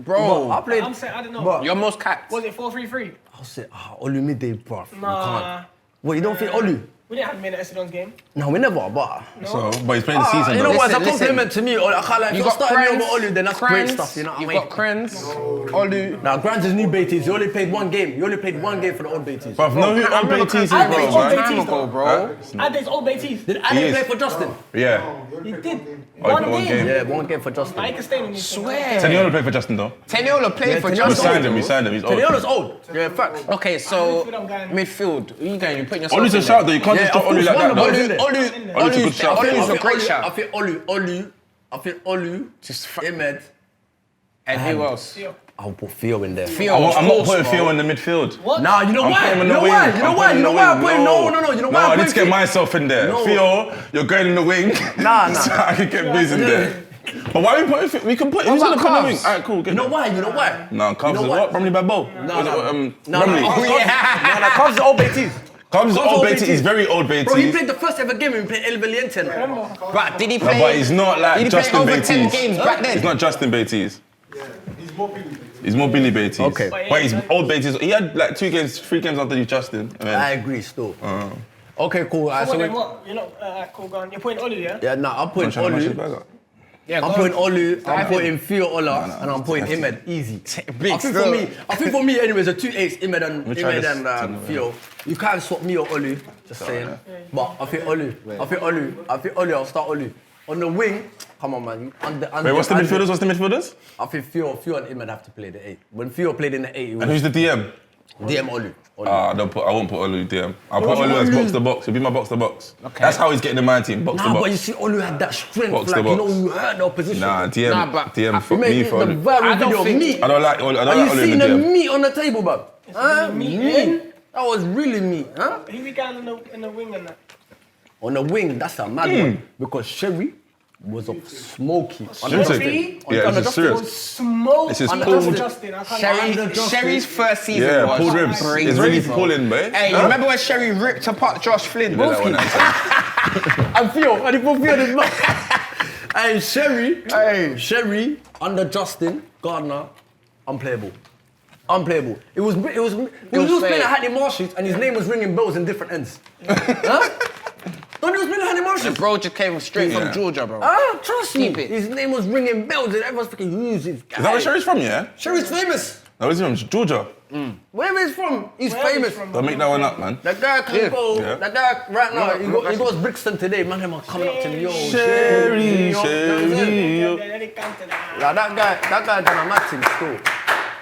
Bro, I played. I'm saying, I don't know. you're most capped. Was it 4-3-3? I'll say, Olumide, bro. You Nah. can't. What, you don't think Olu? We didn't have him in at Sidon's game. No, we never, but. So, but he's playing the season. You know though. what? It's a Listen, compliment to me. I can't like, if You you're got starting me over Krenz, Olu, then that's great stuff, you know what I You've mean? got Krenz, Olu. Now, Grant is new Baiteze. He only played one game. He only played one game for the old Baiteze. Bruv, know who I remember Baiteze is, I bro, think man? Baiteze Time ago, bro. Ade's old Baiteze. Did He Adam is. play for Justin? Yeah. He did. Oh, One one game. game. Yeah, one game for Justin. I can stay on this. Swear. Teniola played for Justin, though. Teniola played for Teniola We Justin. signed him, He's old. Teniola's old. Yeah, facts. Okay, so Midfield, I'm going. midfield. Who you going? You putting yourself Olu's a in shout, though. You can't Yeah, just drop of Olu course, like that, one though. of those- Olu's a good shout. Olu's a great I shout. think Olu, Imed. And who else? I'll put Theo in there. Theo, I'm of not course, putting bro. Theo in the midfield. What? Nah, you know I'm why? putting him You in the know wing. why? You know why? You know why I'm putting no. You know why No, I I'm need to get putting myself in there. No. Theo, you're going in the wing. Nah. So I can get Biz in there. But why are we putting? We can put. Who's about gonna put in the wing? Cubs? Alright, cool. You know why? You know why? No, Cubs You know is what? what? Bromley Babbo. No. Bromley. Oh, yeah. Nah, Cubs is old Baiteze. Cubs is Cubs old old Baiteze. He's very old Bro, he Baiteze. played the first ever game and he played El Valiente. But did he play? But he's not like Did he play Justin over 10 Baiteze. games back then? He's not Justin Baiteze. He's more Billy Baiteze. Okay. But he's old Baiteze. He had like 3 games after he's Justin. I agree still. Okay, cool. So what? You're not cool. Gone. You're putting Olu, yeah? Yeah, nah, I'm putting trying to mash his Olu. bag up. Yeah, I'm putting Olu, I'm putting Theo Ola, and I'm putting Imed easy. Big I think for me, anyways, a 2-8 Imed try this and Theo. You can't swap me or Olu, just saying. But I think Olu, I'll start Olu. On the wing, come on, man. Wait, what's the midfielders? I think Theo and Imed have to play the 8. When Theo played in the 8, he And was who's the DM? DM Olu. I won't put Olu DM. I'll put Olu as box to box. He'll be my box to box. Okay. That's how he's getting in my team, box to Nah, box. but you see, Olu had that strength, Box to like, you know, box. you hurt the opposition. Nah, DM, Nah, but DM for You me made for the Olu. viral I don't video of think- meat. I don't like Olu. I Are don't you like Olu in seeing the the DM. meat on the table, bro? Huh? Meat, Meat. That was really meat, huh? Who we going in the wing and that? On the wing, that's a mad one. Because Sherry was a smoky. Seriously? Yeah, this is serious. Smoke. This is Under pulled- Justin. I can't Sherry's first season Yeah, was pulled ribs. crazy. It's really pulling, man. Hey, you remember when Sherry ripped apart Josh Flynn? Broski. And Theo, and he put Theo in his mouth. Hey, Sherry, under Justin Gardner, unplayable. He was playing fake. at Hackney Marshes and his name was ringing bells in different ends. Huh? Don't he was playing at Hackney Marshes? Bro just came straight from Georgia, bro. Ah, trust me. Keep it. His name was ringing bells and everyone's fucking who's this guy? Is that where Sherry's from, yeah? Sherry's famous. No, where's he from? Georgia. Where he's from, he's Where he's famous. from, Don't make that one up, man. That guy can go. Yeah. That guy right now, he goes Brixton today. Man, him are coming up to me. Yo, Sherry. They come to that. Like that guy done a mad thing still.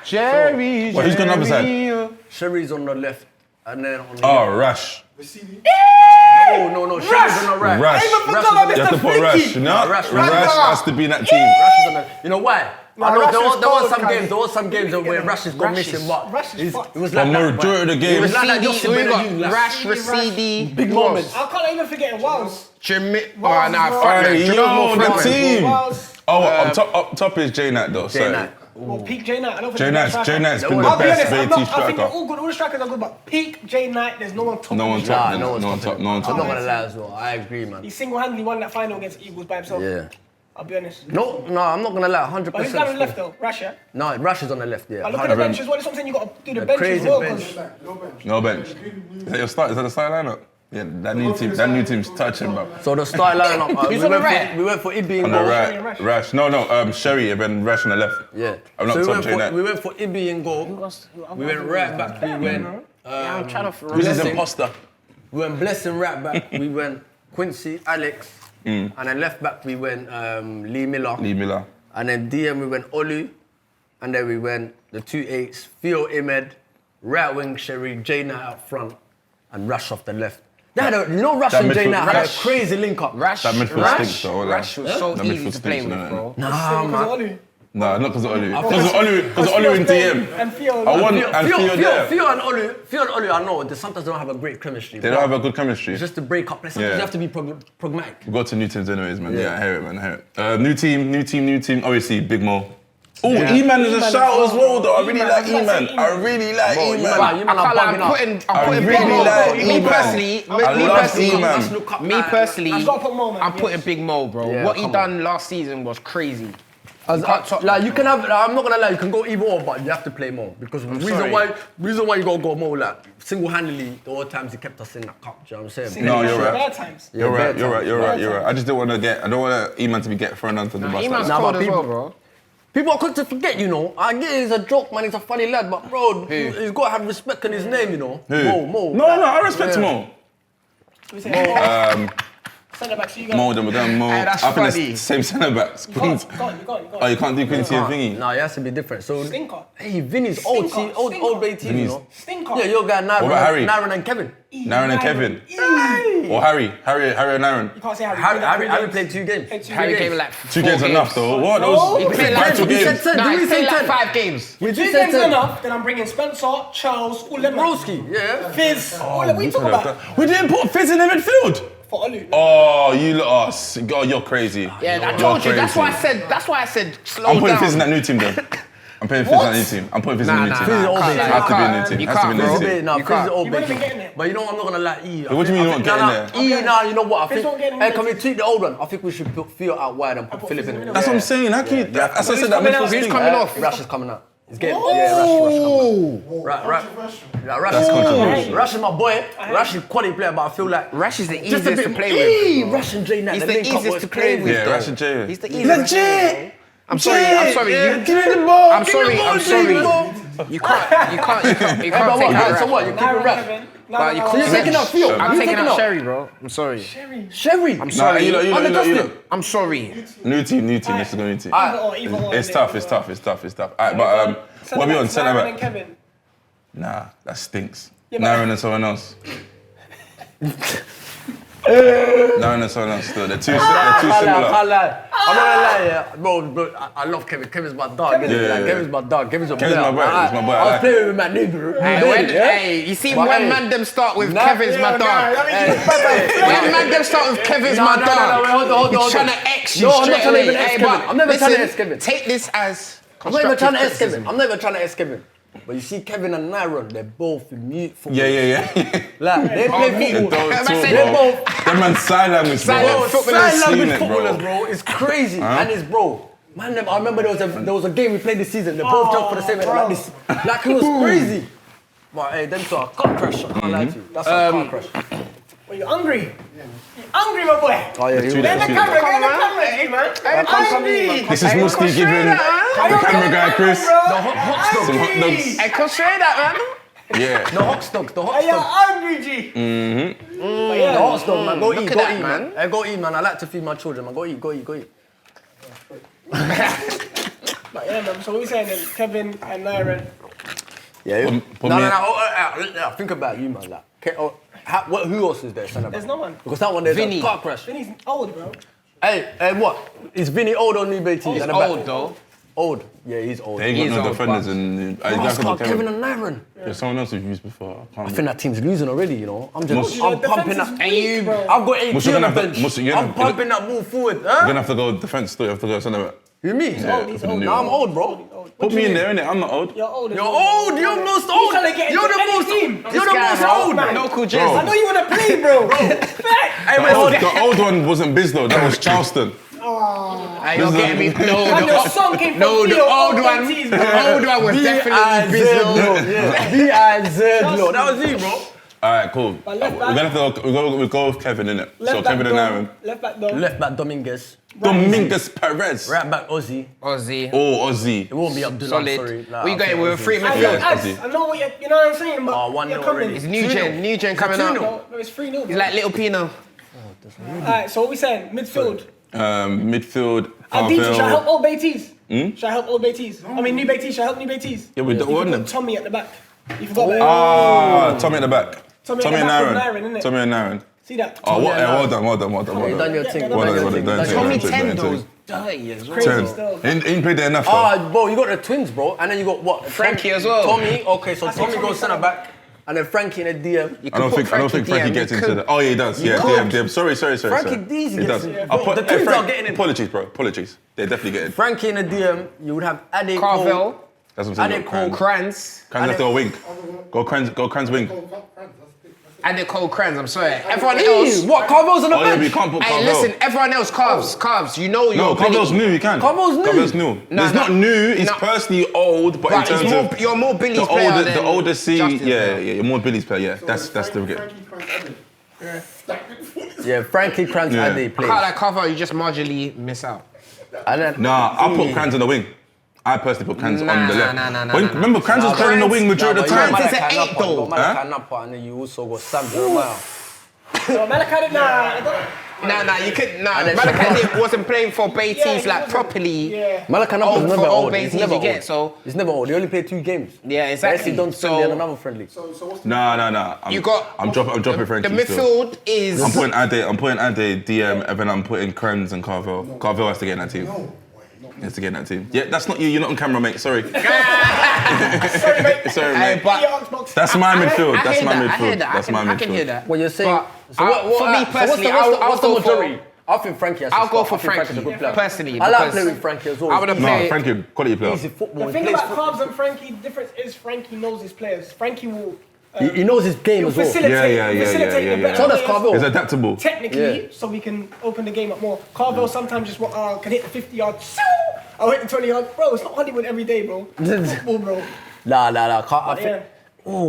Jerry. Well, who's got the other side? Sherry's on the left, and then on the Oh, Rash. no, Sherry's on the right. Rash. I even forgot Rash is about on the You have to put Rash. No, Rash has to be in that team. Rash is on the. You know why? I know Rash there is was cold, some games where Rash has gone missing, but Rash is fucked. it was But like that. majority of the It games. was like that. Just We got like, Rash, Rasidi, big moments. I can't even forget Wales. Jimmy. Wales Oh, nah, as fuck well. that. Hey, Jimmy yo, more the friendly. team. Wales. Oh, up top is J-Nat though. Jay Sorry. Knight. Well, peak J Knight. I don't think J-Nat's there's a striker. been the I'll be best honest, VT I think striker. they're all good. All the strikers are good, but peak J Knight, there's no one top. No of one him. top. Nah, No one's one top. No one I'm not top. gonna lie as well. I agree, man. He single-handedly won that final against Eagles by himself. Yeah. I'll be honest. No, I'm not gonna lie. 100%. But who's got on the left though? Russia. No, Rash is on the left. Yeah. I look at the bench as well. It's something you got to do the bench as crazy well. bench. 'cause No bench. Is that your start? Is that the start lineup? Yeah, that new team's touching, bro. So the start lineup. Who's on the right? We went for Ibi On in the goal. right, Rash. No, Sherry and then Rash on the left. Yeah. I'm not So top J-Nat. we went for Ibi in goal. We went right back. We went. I'm trying to Who's his Blessing. imposter? We went Blessing right back. We went Quincy, Alex, and then left back we went Lee Miller. Lee Miller. And then DM we went Olu, and then we went the 2-8s, Theo Imed, right wing Sherry, J Knight up front, and Rash off the left. They had a, Rash That and J midfield- Knight had a Rash- crazy link up. Rash. That midfield Rash. stinks though. Rash was so That easy midfield to play stinks, with, innit? bro. Nah, man. Olu. Nah, not because of Olu. Because of Olu in DM. And Theo. I want and Theo there. Theo and Olu, I know, they sometimes don't have a great chemistry. They don't have a good chemistry. It's just to break up. Sometimes Yeah. you have to be pragmatic. We go to new teams anyways, man. Yeah, I hear it, man. I hear it. New team. Obviously, Big Mo. Oh, E-Man is a shout as well, though. I really like E-Man. I really like Bro, E-Man. you man are bugging up. I'm putting really Big Mo. like Me E-Man. personally, I me love personally, E-Man. Let's look up me that. personally, I've got to put Mo, man. I'm Yes. putting Big Mo, bro. Yeah, What he come done last season was crazy. Like you can have, I'm not gonna lie, you can go either or, but you have to play more because the sorry. reason why you gotta go more, like single-handedly, the all times he kept us in that cup. Do you know what I'm saying? No, you're right. Bad times. You're right. bad I just don't want E-Man to be thrown onto the bus. E-Man's Nah, cold but as well, people- bro. People are quick to forget, you know. I get he's a joke, man. He's a funny lad, but bro, he's got to have respect in his name, you know. Who? Mo. No, I respect Mo. We say centre back, so you got. Mo, then we're going Mo. Hey, that's I think funny. it's the same centre backs. You can't. Oh, you can't do Quincy and Thingy. Nah, it has to be different. So, Stinker. hey, Vinny's old Stinker, team, old stinker. Bay team, you know. Stinker. Yeah, your guy What about Harry? Naren and Kevin. Naren and Kevin. Or Harry and Naren. You can't say Harry. Harry played 2 games. Harry came like 2 4 games enough though. What? No. Those He played like vital We said games. 10. Nah, Did he we say played like 10? 5 games. We Two just said games 10. enough, then I'm bringing Spencer, Charles, all them. Broski, yeah. Fizz. All them. What you talking about? We didn't put Fizz in the midfield. For Olu. Oh, you're crazy. Yeah, I You're told you. That's crazy. why I said slow I'm putting down. Fizz in that new team though. I'm putting Fizz in that new team. I'm putting Fizz in the new team. Fizz is old, can't, baby. like, Has to be a you new team. You Has to be a can't, new bro. team. Fizz, nah, You Fizz is can't. old, You won't even baby. get in there. But you know what, I'm not gonna lie, What do you mean you won't get in there? You know what? I Fizz think. won't get in Hey, there. can we tweak the old one? I think we should put Theo out wide and put Philip in. That's what I'm saying. How can you? As I said, that coming midfield out? stinks. coming off? Rash is coming out. He's getting. Yeah, Rash coming out. Rash That's is controversial. Rash is my boy. Rash is quality player, but I feel like Rash is the just a easiest bit to play with. bro. Rash and J Knight. He's the the link up easiest was to play crazy. with. Yeah, though. Rash and Jay. He's the easiest. Legit. I'm sorry. Yeah, give me the ball. I'm Give me sorry. the ball, I'm Jay, sorry. ball. You can't take But what? out So Rash. what? You keep it Rash. But you So can't you're taking out Theo. I'm You're taking out out Sherry, bro. I'm sorry. Sherry. I'm sorry. you look. I'm sorry. New team. This is a new team. Either or. It's tough. Alright, but what are we on? Centre Naren and back. Kevin. Nah, that stinks. Yeah, but- Naren and someone else. Naren and someone else. Still, they're too similar. I'm not gonna lie, yeah. Bro, I love Kevin. Kevin's my dog. Yeah. Kevin's my dog. Kevin's a Kevin's player. my boy, he's my boy. I was playing with my nigga. Hey, you see when man them start with Kevin's my dog. When man them start with Kevin's my dog. Hold on. He's trying to X you No, I'm not straight trying to away. even X Hey, Kevin. but I'm never trying to listen, X Kevin. Take this as I'm not even trying to S constructive Kevin. I'm not even trying to S Kevin. But you see Kevin and Naren, they're both mute football. Yeah. Like, they play Don't football. talk, They're bro. both That man's sign language, bro. Silent footballers. sign Seen language it, bro. footballers, bro. It's crazy. And it's bro. Man, I remember there was a game we played this season. They both jumped for the same like this. Like it was crazy. But hey, them two are car crash. I can't lie to you. That's a car crash. Well, you're hungry. You're hungry, my boy. Oh, yeah, Get in the camera, man. This is Musti giving the camera guy Chris The hot some hot dogs. I can say that, man. Yeah. The hot dogs, the hot Hey, you're dogs. hungry, G. The hot dogs, man. Go Look eat, at go that, eat, man. man. Hey, go eat, man. I like to feed my children, man. Go eat, go eat, go eat. But yeah, man. So what we saying then? Kevin and Nyren. Yeah. Put No, me- no, no. Think about you, man. Like, who else is there? Centre There's back? no one. Because that one there's Vinny. a car crash. Vinny's old, bro. Hey, what? Is Vinny old or new Baiteze? He's At the back? old, though. Old. Yeah, he's old. They ain't got no old, defenders but- and It's got Kevin and Nyren. There's someone else we've used before. I think that team's losing already, you know. I'm Must- pumping that. And you, bro. I've got 18 Must, you're on the gonna have to- bench. Must, you're I'm gonna- pumping that ball forward. You're Huh? gonna have to go defense still. You have to go centre back. You mean? He's old. for the new No, I'm one. old, bro. Put me in there, innit? I'm not old. You're old. You're old. You're most old. trying to get You're into the any most. team. You're the most old. Local I jizz. know you want to play, bro. Fact. Hey, The old one wasn't Biz though. That was Charleston. Hey, you're getting me. No, And your song came from no, the Theo, old old one. Baiteze, The bro. old one was definitely B-I-Z, Bizlo. yeah. B-I-Z, That was you, bro. Alright, cool. We're But left back- gonna have to we go with Kevin, innit? So Left back Kevin and Dom. Aaron. Left back Dom. Left back Dominguez. Domingos Perez. Right back Ozzy. Ozzy. Oh, Ozzy. It won't be Abdullah. Solid. Sorry. Nah, We I'll got it say with a Ozzy. free Hey, midfield. yo, Yeah, Ads, Ozzy. I know what you know what I'm saying, but 1-0 you're coming. already. It's new gen coming up. No, it's 3-0. He's like Little Pino. Alright, so what we saying? Midfield. Midfield. Aditi, should I help Carvel. old Baiteze? Should I help old Baiteze? I mean, new Baiteze, should I help new Baiteze? Yeah, we don't You want forgot them. Tommy at the back. You forgot about Ah, Tommy at the back. Tommy Tommy at and the back with Aaron. Nyren, innit? Tommy and Aaron. See that? Oh, what? and Aaron. Well done. You done your Yeah, thing. yeah, you well done your done, thing. well done. Tommy Don't Tendo's dirty as well. Crazy Ten. still. He ain't played there enough though. Ah, bro, you got the twins, bro. And then you got what? Frankie as well. Tommy, okay, so said Tommy Tommy goes centre back. And then Frankie in the DM. You I don't could put think Frankie DM, gets you into could. that. Oh yeah, he does. Yeah, could. DM. Sorry. Frankie D's He gets does. in. I'll put, The twins are getting in. Apologies, bro. Apologies. They're definitely getting. Frankie in the DM, you would have Ade Carvel. Cole. That's what I'm saying. Ade Cole. Kranz. Kranz left a wing. Go Kranz wing. And the Cole Kranz, I'm sorry. Everyone else. What? Carvel's on the Oh yeah, we bench? can't put Hey, Carvel. listen, everyone else, Carves. You know No, your Carvel's ability. new. You can. Carvel's new. No, He's no. not new. He's No. personally old, but in But he's terms more, of you're more Billy's the player older, than the older C, Justin's yeah, player. you're more Billy's player. Yeah, that's the regret. Yeah, Frankie Kranz Yeah. Ade plays. Can't like Carvel, you just marginally miss out. And then Nah, I put Kranz on the wing. I personally put Kranz on the left. nah. Remember, Kranz was playing on the wing majority of the time. Kranz is an 8 though. Malachi Napa, and then you also got Sam Jeremiah. So Malachi did Nah, you couldn't. Nah, And then Malachi wasn't playing for Yeah, Baiteze he like wasn't. properly. Yeah. Malachi Napa Old was never for old old. He's Baiteze never you get, old. so- He's never old. He only played 2 games. Yeah, exactly. Messi done So- friendly and another friendly. Nah. You got. I'm dropping Frankie. The still. midfield is. I'm putting Ade, DM, and then I'm putting Kranz and Carvel. Carvel has to get in that team. He has to get in that team. Yeah, that's not you. You're not on camera, mate. Sorry. Sorry, mate. Sorry, Hey, mate. but That's my midfield. I That's hear my that, I hear midfield. that. That's my I can hear midfield. that. What you're saying? But, for me personally, what's the I'll go for- majority? I think Frankie has to I'll go start. for I think Frankie's a Frankie, good player. personally, I like because playing with Frankie as well. I would've No, played- Frankie, quality player. Easy football. The He thing plays about football. Carbs and Frankie, the difference is Frankie knows his players. Frankie will He knows his game he'll as well. facilitate, Yeah. facilitate the better So does players Carvel. He's adaptable. technically, Yeah. so we can open the game up more. Carvel sometimes just can hit the 50-yard. I'll hit the 20-yard. Bro, it's not Hollywood every day, bro. It's football, bro. Nah. Yeah.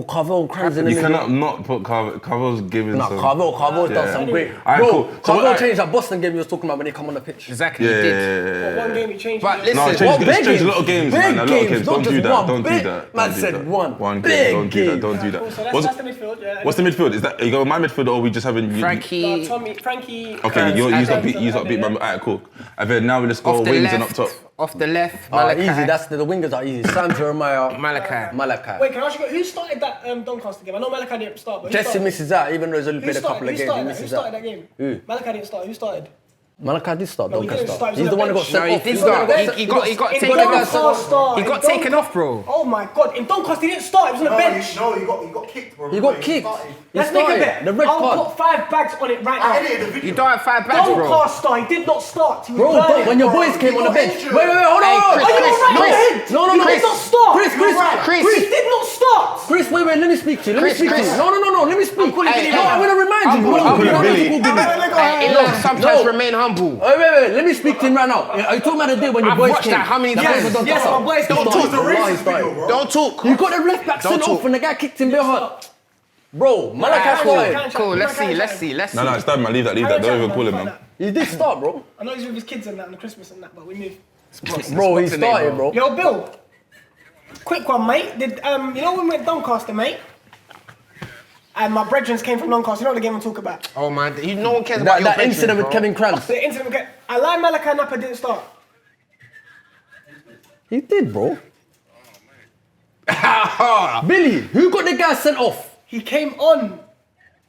Carvel and Kranz in the You middle. cannot not put Carvel. Carvel's giving Nah, some. Carvel's done Yeah. some great. Alright, Bro, cool. So Carvel what- changed that Boston game you was talking about when they come on the pitch. Exactly, Yeah, you did. yeah. One game he changed. But it. listen, No, What it's big changed a lot games? of games, Big man. A lot of games, games. not Don't do just that. one. Don't do Big- that. Man Don't do said that. one. One Big game. Don't do that. game. Don't do Cool, so that. that's the midfield, yeah. What's the midfield? Is that you go my midfield or are we just having Frankie. Frankie. Okay, you Kranz, not beat yeah. my. Alright, cool. And then now we just go Off the wings and up left. top. Off the left. Easy. That's the wingers are easy. Sam Jeremiah, Malachi. Wait, can I ask you, who started that Doncaster game? I know Malachi didn't start, but who Jesse started? misses out even though he's only Who played a couple started? of Who games. He started that? Who misses started out. that game? Who? Malachi didn't start. Who started? Malachi did start. No, he Doncaster. didn't start. He He's was the on one the who got bench. sent No, he off. did He's the one start. who got He sent- got In taken Doncaster off. start. He got taken off, bro. Oh my God! In Doncaster, he didn't start. He was on the bench. No, he got kicked, bro. He got kicked. He Let's make a started. bet. The red I'll card. put 5 bags on it right now. You don't have 5 bags, bro. Doncaster, he did not start. He was Bro, burning. when your boys came on the bench. Wait, hold Hey, on. Chris, Are you Chris, alright? Chris. Go ahead. No. He did not start. Chris. He did not start. Chris, wait, let me speak to you. Let me speak to you. No, let me speak. Hey, No, I'm gonna remind you. Uncle, No, Uncle you don't Billy. need to Google it. Hey, in life, sometimes No. remain humble. Wait, let me speak to him right now. Are you talking about the day when your I've boys watched came? that how many The times? boys were done Yes, to my us. boys He don't started. talk. Wallahi, he started. Don't talk. You got the left back Don't sent talk. off and the guy kicked him bare hard. Bro, Malachi started. Cool, let's see. No, it's done, man. Leave that. Don't even call him, man. He did start, bro. I know he's with his kids and that, and the Christmas and that, but we move. Bro, he started, bro. Yo, Bill. Quick one, mate. Did you know when we went Doncaster, mate? And my brethren came from Doncaster. You know the game I'm talking about? Oh man, no one cares about your that incident with Kevin Krantz. The incident with I lied, Malachi Napa didn't start. He did, bro. Billy, who got the guy sent off? He came on.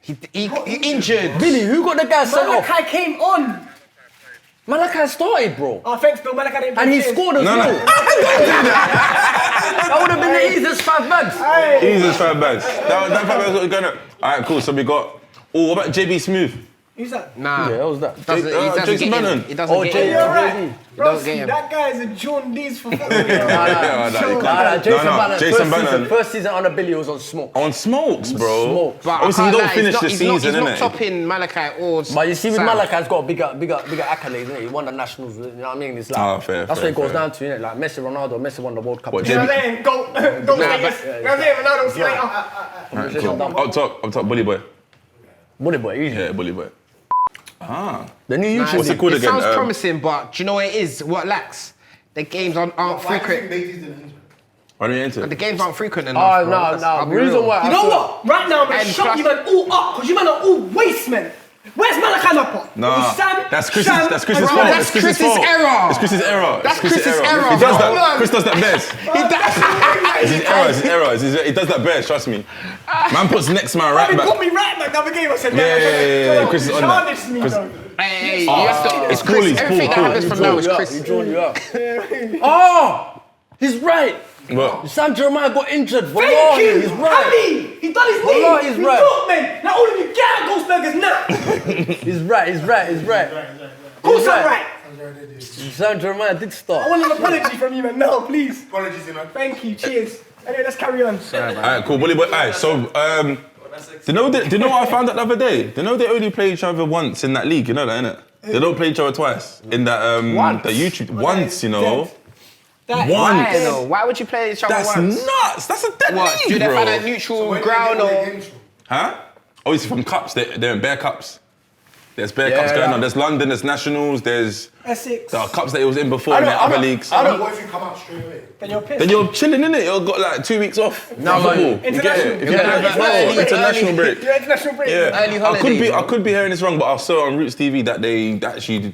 He injured. Billy, who got the guy sent off? Malachi came on. Malachi started, bro. Oh, thanks, Bill. Malachi didn't play. And he scored as well. That would have been the easiest 5 bags. Easiest 5 bags. That 5 bags was going to... All right, cool. So we got... Oh, what about JB Smooth? Who's that? Nah. Yeah, what was that? Jason Bannon. He doesn't get You're him. right. Bro, Don't get him. that guy is a John Dees for football. Jason Bannon. First season under Billy was on smoke. On smokes, bro. Smokes. But obviously, he don't finish the season, He's not innit? topping Malachi or But you see, with Sam. Malachi's got bigger accolades, innit? He won the nationals, you know what I mean? It's like, fair, that's fair, what it goes fair. down to, innit? Like Messi, Ronaldo, Messi won the World Cup. What, You know what I'm saying? Go Vegas. You know what I'm saying? Ronaldo, see you later. Alright, cool. Up top, Bully Boy. Bully boy, easy. Yeah, Bully Boy. The new YouTube. What's it called It again? sounds promising, but do you know what it is? What lacks? The games aren't frequent. Why don't you enter? The games aren't frequent enough. bro. I'll be Reason real. why. You know what? Right now, I'm going to And shut plus- you man all up, because you man are all waste men. Where's Malachi Napa? Nah, Sam, that's Chris's Sam, fault. and Bro, Ryan. that's Chris's error. It's Chris's error. That's Chris's error, He does bro. that. Chris does that best. He does. It's his error. He does that best. Trust me. Man puts next man right He back. got me right back the other game. I said, Yeah. Chris is on that. Childish me, Chris- though. Hey, you have to, it's Cool, Chris. he's Everything cool, that happens from now is Chris. He's drawing you up. Oh! He's right. What? Sam Jeremiah got injured. Thank Wallahi, you. he's right. Ali, he done his knee. Wallahi, he's We right. talk, man. Now all of you get out Ghostburgers now. He's right. Of course I'm right. Sam Jeremiah did I start. want an apology from you, man. No, please. Apologies, man. Thank you. Cheers. Anyway, let's carry on. Alright, cool. Bully Boy. Alright, so do you know what I found out the other day? Do you know they only play each other once in that league? You know that, innit? They don't play each other twice in that the YouTube once. You know. That is Once. I know. Why would you play each other That's once? nuts. That's a dead What? Do league, they bro. find a neutral ground or? Huh? Obviously from cups. They're in bare cups. There's bare cups going on. There's London. There's nationals. There's Essex. the cups that he was in before in the other leagues. What if you come out straight away? Then you're pissed. Then you're chilling, innit? You've got like 2 weeks off. No, from man. football. You get it? If you International. play football, international break. You're international break. Yeah. Early holiday, I could be hearing this wrong, but I saw on Roots TV that they actually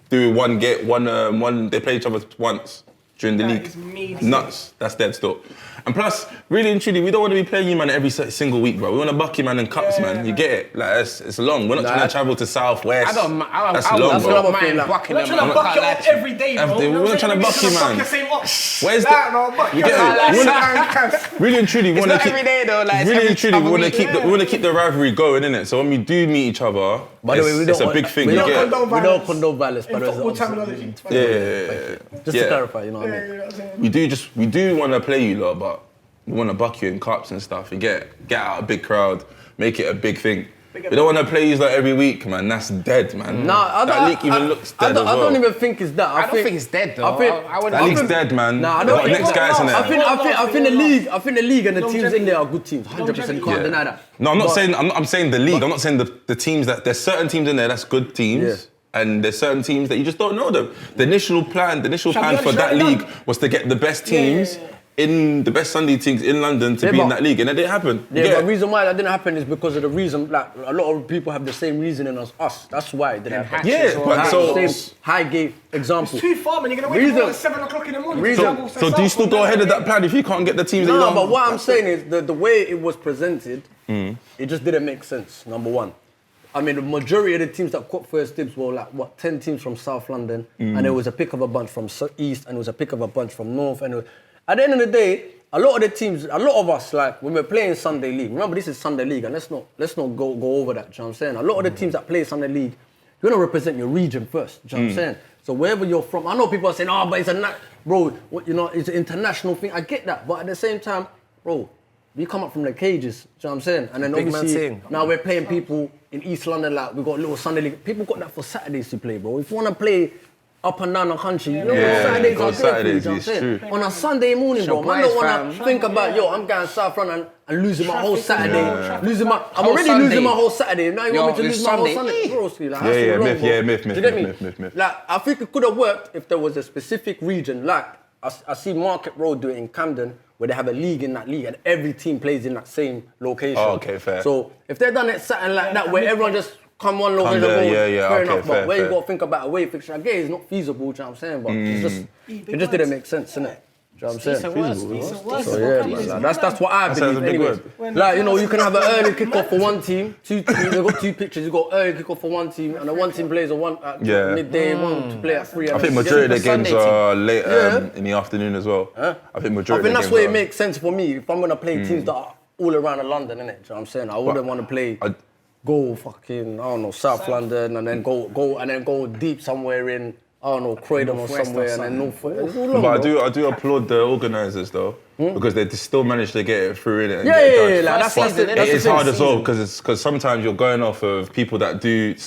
do one. They play each other once during the That league. is mean. Nuts. That's dead still. And plus, really and truly, we don't want to be playing you man every single week, bro. We want to buck you man in cups, man. You get it? Like it's long. We're not trying to travel to South West. That's long, I that's don't what I'm mind feeling. bucking We're them. not trying to buck you up every day, bro. We're not trying to buck you, man. Where's the? You You get it? Really and truly, we want to not keep. every day though, like, it's Really every and truly, we other want to week. keep the rivalry going, innit? So when we do meet each other, By the way, we it's don't a big thing. We You don't get it? condone violence. We don't condone violence, In but football it's terminology. Yeah. just to clarify, you know what I mean? We do want to play you lot, but we want to buck you in cups and stuff. You get out a big crowd, make it a big thing. We don't want to play you like every week, man. That's dead, man. Nah, that league even looks dead as well. I don't even think it's that. I don't think it's dead though. That league's dead, man. Nah, I They don't got think next guys in there. I think the league and the teams in there are good teams. 100% can't deny that. No, I'm saying the league. I'm not saying the teams that there's certain teams in there that's good teams. Yeah. And there's certain teams that you just don't know them. The initial plan for that league was to get the best teams in the best Sunday teams in London to be in that league, and it didn't happen. Yeah, but the reason why that didn't happen is because of the reason, like, a lot of people have the same reasoning as us. That's why it didn't happen. Yeah, but Same Highgate example. It's too far, man. You're going to wait until 7 o'clock in the morning. So do you still go ahead of that plan if you can't get the teams that you No, want? but what I'm saying is the way it was presented, it just didn't make sense, number one. I mean, the majority of the teams that caught first dibs were like, 10 teams from South London, and there was a pick of a bunch from East, and there was a pick of a bunch from North. And at the end of the day, a lot of the teams, a lot of us, like, when we're playing Sunday League, remember this is Sunday League, and let's not go over that, do you know what I'm saying? A lot of the teams that play Sunday League, you want to represent your region first, do you know what I'm saying? So wherever you're from, I know people are saying, but it's it's an international thing. I get that, but at the same time, bro, we come up from the cages, do you know what I'm saying? And then Big man obviously, thing. now we're playing people in East London, like, we got a little Sunday League. People got that for Saturdays to play, bro. If you want to play up and down the country. You know, Yeah, Saturdays go are great for you, Saturdays, you know what I'm it's saying? true. On a Sunday morning, bro, man boys, don't wanna fam. think about, yo, I'm going South London and losing my whole Traffic, Saturday. yeah. Losing my, I'm Whole already Sunday. losing my whole Saturday. Now you Yo, want me to it's lose my whole Sunday. Sunday? Broski, like, Yeah, that's yeah, all myth, wrong, yeah, bro. myth, Do you get me? myth. Like, I think it could have worked if there was a specific region, like, I see Market Road do it in Camden, where they have a league in that league and every team plays in that same location. Oh, okay, fair. So if they've done it something like that, where everyone just come one location, there, go, yeah, fair okay, enough. fair, But where fair. you got to think about away fixture, I guess it's not feasible, do you know what I'm saying? But it just didn't make sense, innit? Do you know what I'm saying? So yeah, man, like, that's what I That sounds believe. a big Anyways, word. like, you know, you can have an early kickoff for one team. You've got two pitches. You got early kickoff for one team, and the one team plays at midday, one to play at 3. I think majority of the games Sunday are late Yeah. in the afternoon as well. I think I majority think of that's the where games it makes sense for me. If I'm gonna play teams that are all around London, innit? Do you know what I'm saying? I wouldn't want to play. Go fucking, I don't know, South London and then go deep somewhere in, I don't know, Croydon or somewhere and then North. It's all long, But bro. I do applaud the organisers though, because they still managed to get it through it. Yeah, like, that's But the it's thing. hard as well because sometimes you're going off of people that do the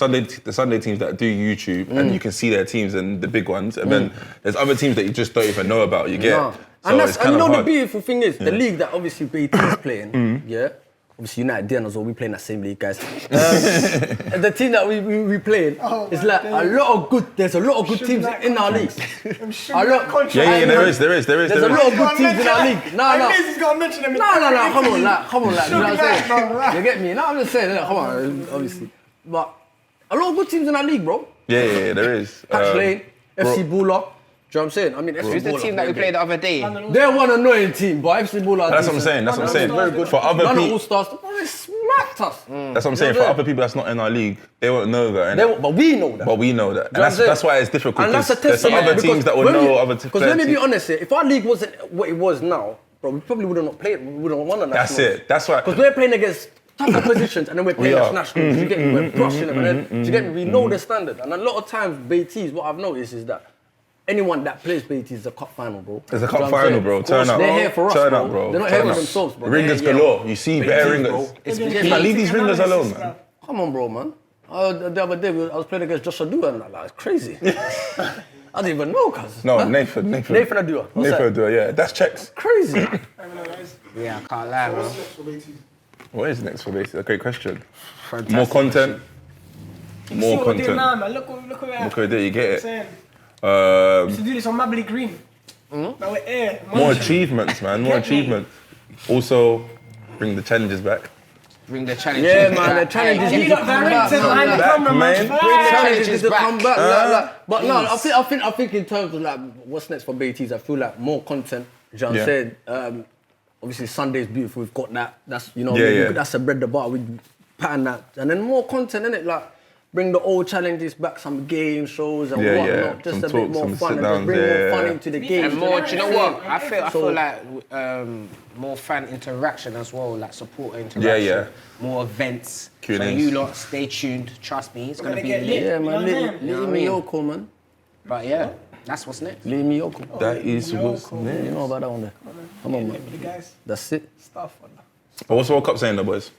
Sunday teams that do YouTube, and you can see their teams and the big ones, and then there's other teams that you just don't even know about. You get, Nah. so And it's you kind know of the hard. beautiful thing is, the league that obviously Baiteze playing, yeah. Obviously United didn't as well, we play in that same league, guys. The team that we playing is like there's a lot of good teams in our league. Yeah, there is. There's a lot of good teams in our league. No. He's got to mention them. No, come on, like, you know what I'm saying? You get me? No, I'm just saying, come on, obviously. But a lot of good teams in our league, bro. Yeah, there is. Patch Lane, FC Baller. Do you know what I'm saying? I mean, FC Who's the Baller, team that we played the other day? They're one annoying team, but FC Baller. That's what I'm saying. That's what I'm saying. Very good. For other None of people, all stars. They smacked us. that's what I'm saying. For other people that's not in our league, they won't know that. innit? But we know that. But we know that, and Do you know what I'm that's why it's difficult. And that's a There's some testament. other teams that will know other teams. Because let me be honest here, if our league wasn't what it was now, bro, we probably would have not played. We wouldn't have won a national. That's it. That's why. Because we're playing against tougher positions and then we're playing We as are. nationals. You get me? We're brushing them. And then, do you get me? We know the standard. And a lot of times, Baiteze, what I've noticed is that anyone that plays Baiteze is a cup final, bro. There's a Do you know cup what I'm final, saying? bro. Turn up. They're here for us, Turn bro. up, bro. They're not Turn here for up. themselves, bro. Ringers They're here, galore. You see bare Baiteze, ringers. bro. Man, leave these ringers alone, man. Come on, bro, man. The other day, I was playing against Joshua Dua and that, it's crazy. I didn't even know, cuz. No, Huh? Nathan Adua. What's Nathan that? Adua, yeah. That's checks. Crazy. Yeah, I can't lie, bro. What is next for Baiteze? A great question. More content. More content. Now, man. Look what we're at. Look at it, you get it. Saying. Um, To do this on Mabley Green. Now we're air. more achievements, man. More Get me. achievements. Also, bring the challenges back. Bring the challenge. Yeah, man, the challenges You need to got come back. directors behind the back, camera, man. man. Challenges Challenges need to back. come back. But no, I think in terms of like what's next for Baiteze, I feel like more content. You know what I'm Yeah. saying? Obviously Sunday's beautiful. We've got that. That's Yeah. that's a bread the bar. We pattern that, and then more content in it. Like bring the old challenges back, some game shows and Yeah, whatnot. yeah. Just Some a bit talks, more some fun and sit-downs, just bring more yeah. fun into the game. And more, do you know what? I So- feel like more fan interaction as well, like supporter interaction. Yeah. More events. Q&As. So you lot, stay tuned. Trust me, it's gonna Gonna be get lit. lit. Yeah, You know man. what I'm saying? Leave me Yoko, man. But yeah, that's what's next. Leave me Yoko. That is what's You know about that one there. Come on, man. The guys, That's it. stuff. What's World Cup saying, though, boys?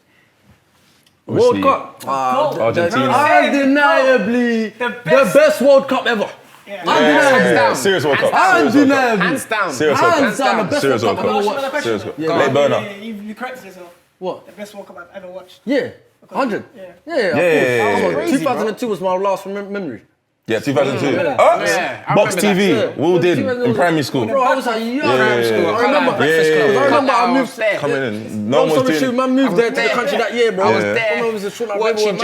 World Obviously, Cup. Argentina. Undeniably the best World Cup ever. Undeniably. Yeah, serious World Cup. Undeniably. Hands down. Serious World Hands Cup. down, the best Serious World Cup I've World ever Cup. watched. Serious World Cup. Yeah. Late burner. You corrected yourself. What? The best World Cup I've ever watched. Yeah. 100. Yeah. Yeah, of Yeah. course. Crazy, 2002 was my last memory. Yeah, 2002. Yeah. Yeah, I Box remember TV. that. Will did in primary school. Bro, I was like young. Primary school. I remember. Breakfast Club. I remember I moved. Coming in. No No, one was shoot, doing. man moved there to the there. country that year, bro. I was Yeah. there. I was a short Watching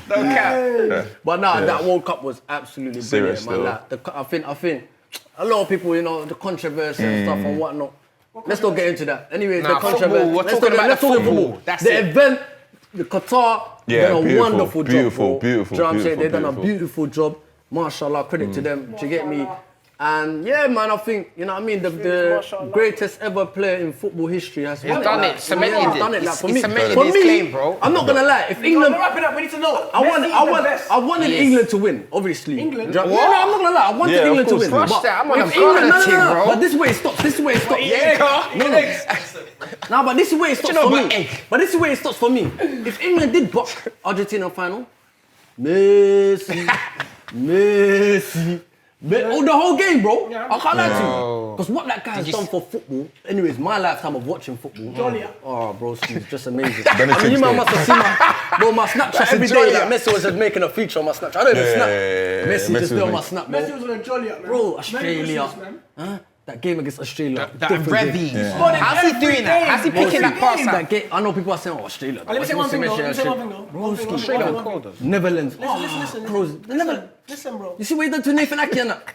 No cap. But nah, that World Cup was absolutely Serious, brilliant, man. though. Like, I think a lot of people, you know, the controversy and stuff and whatnot. Let's not get into that. Anyway, Nah, the controversy. football, we're talking about let's the talk football. That's the it. event, the Qatar, Yeah, done a beautiful, wonderful job. beautiful, bro. beautiful, Do you know what I'm saying? They've beautiful, done a beautiful job. Mashallah, credit to them. Do you get me? And yeah, man, I think, you know what I mean, the greatest ever player in football history has won done like, it, cemented he's it. done it. Like, He's for me, cemented for his me, claim, bro. I'm not gonna lie. If No, England, wrap it up. We need to know. I wanted England to win, obviously. England? Yeah, no, I'm not gonna lie. I wanted Yeah, of England to course, win. crush but that. I'm on if a Ghana team, bro. But this is where it stops. This is where it stops. No, but this is where it stops you know for about me. egg? But this is where it stops for me. If England did box Argentina final, Messi, Messi. Oh, the whole game, bro. Yeah. I can't lie to you. Because what that guy has done for football, anyways, my lifetime of watching football. Oh, bro, it's just amazing. I mean, you man must have seen my Snapchat every day. Like, Messi was just making a feature on my Snapchat. I don't even snap. Messi just did on my Snap, bro. Messi was on a jolly up, man. Bro, Australia. Huh? That game against Australia. That Revy. How's he doing that? How's he picking that pass out? That game, I know people are saying, oh, Australia. Let me say one thing though. Bro, Netherlands. Listen. Listen, bro. You see what he done to Nathan Aki and that?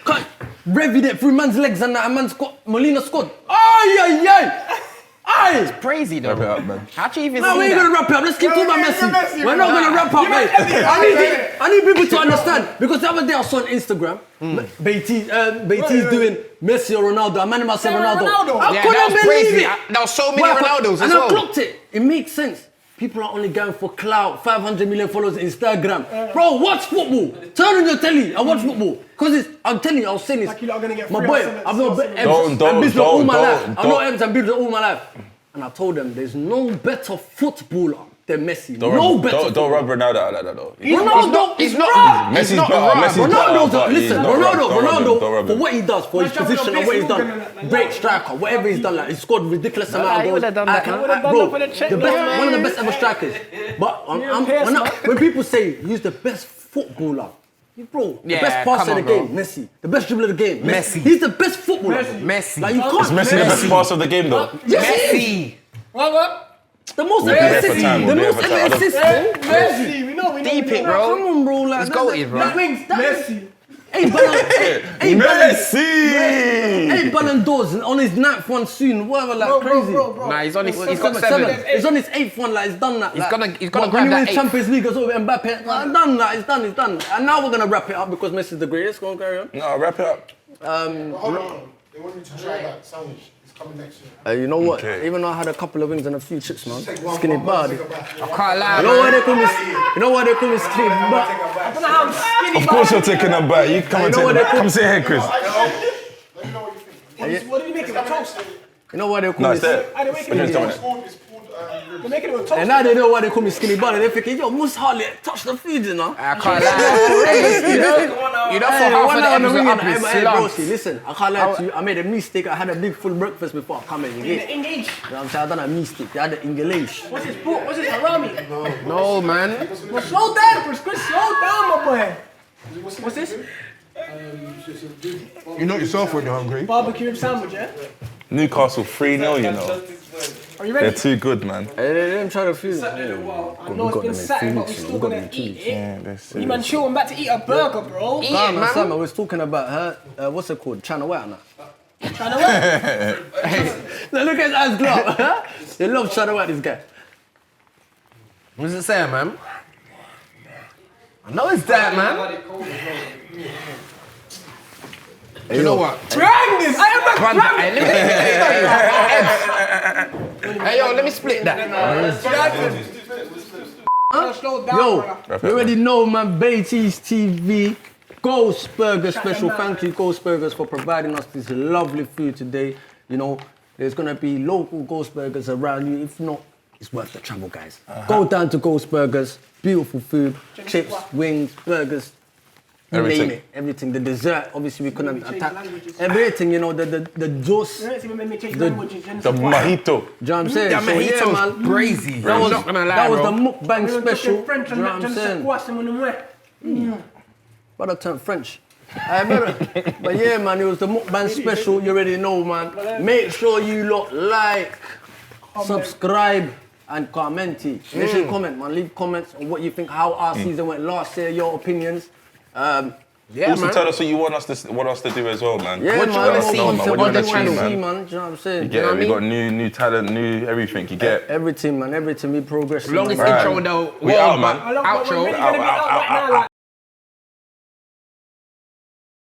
Cut. Revvied it through man's legs and that, and man's got Molina scored. Aye. It's crazy though. Wrap it up, man. How'd you even No, see we ain't that? gonna wrap it up. Let's keep talking about Messi. We're not gonna wrap up, mate. I need people to understand because the other day I saw on Instagram, Baiteze doing Messi or Ronaldo. I man myself Ronaldo. I Yeah, couldn't that was believe crazy. it. There was so many Ronaldos as and well. I clocked it. It makes sense. People are only going for clout, 500 million followers on Instagram. Bro, watch football. Turn on your telly and watch football. Because I'm telling you, I was saying this. Like you're not gonna get My free boy, SMS. I've known Don't, all my life. don't. I've known Ems and Beatles all my life. And I told them there's no better footballer than Messi. Don't rub Ronaldo out like that though. He's not. Messi's not better. wrong. Messi's better. Listen, Don't rub Ronaldo, for him. what he does, for his position and what he's done, great striker, whatever he's done, like he scored ridiculous amount of he goals. would've done that, man. Bro, one of the best ever strikers. But when people say he's the best footballer, bro, the Yeah, best passer come of the on, game, Messi. The best dribbler of the game, Messi. He's the best footballer. Messi. Like you can't. Is Messi the best passer of the game though? Yes, he is. Messi. What? The most We'll ever be here for assists. time, The we'll be most here for ever time. assists, bro. Messi, we know. Deep it, bro. Come on, bro. Like, He's goated, bro. That wings, Messi. Messi! 8 Ballon d'Ors on his 9th one soon, whatever, like crazy. Bro. Nah, he's got 7. He's on his 8th one, like he's done that. He's like, gonna when grab he that wins 8th. Champions League as well with Mbappe. Like, done that, he's done. And now we're gonna wrap it up because Messi's the greatest. Go on, carry on. No, wrap it up. Hold on. They want you to try that sandwich. It's coming next year. You know what? Okay. Even though I had a couple of wings and a few chips, man. Take one Skinny more, body. take a bath. I can't lie, You know why man. they call me? You know why they call me skinny body? I don't know how I'm skinny. Of course you're taking a bite. You come and know what take they come sit here, Chris. Let me know what you think. What are you making? A toast? You know why they call No, me? it's there. Are they making We're just it? doing It's it. called They're making it with toast. And now they know why they call me skinny body. They're thinking, yo, must hardly touch the food, you know. I can't lie. You know, for half of the episode up is Hey, slumps. broski, listen, I can't lie to you. I made a mistake. I had a big full breakfast before I come in. You get? Engage. You know what I'm saying? I done a mistake. I had the English. What's this pork? What's this harami? No, man. Well, slow down, Chris. Slow down, my boy. What's this? You know yourself when you're hungry. Barbecue rib sandwich, yeah? Newcastle 3-0, you know. Are you They're ready? too good, man. Hey, let me try the food. I know it's been Saturday, but we're still gonna eat it. Yeah, that's You man chilling back to eat a burger, bro. Eat Nah, it, man, Sam, I man. was talking about her, what's it called? China White and that. Trying to work. Look at his eyes glow up. They love China White, this guy. What's it saying, man? I know it's that, man. You know what? Bang this! I am Run not that. Hey, yo, let me split that. Slow down, Yo, brother. you already know, man, Baiteze TV Ghost Burger special. Thank you, Ghost Burgers, for providing us this lovely food today. You know, there's gonna be local Ghost Burgers around you. If not, it's worth the travel, guys. Go down to Ghost Burgers. Beautiful food, chips, wings, burgers. You Everything. name it, everything. The dessert, obviously we couldn't attack. Everything, you know, the juice. You don't even make me change The- languages. The mojito. Do you know what I'm saying? That So, yeah, mojito's man. crazy. That was, Not gonna lie, that was bro. the mukbang special. French Do you know what I'm saying? Brother turned French. But yeah, man, it was the mukbang special. You already know, man. Make sure you lot like, subscribe, and comment. Make sure you comment, man. Leave comments on what you think, how our season went last year, your opinions. Yeah, Also man. tell us what you want us to do as well, man. Yeah, What you man. wanna more see? content, What what you do wanna you want see, to see, man? man? Do you know what I'm saying? You Do you know get what it. I We mean? got new talent, new everything. You get. Everything, man. Everything. We progressing. Longest man. intro though. We out, man. Outro. Outro. We're gonna be out right now. Like,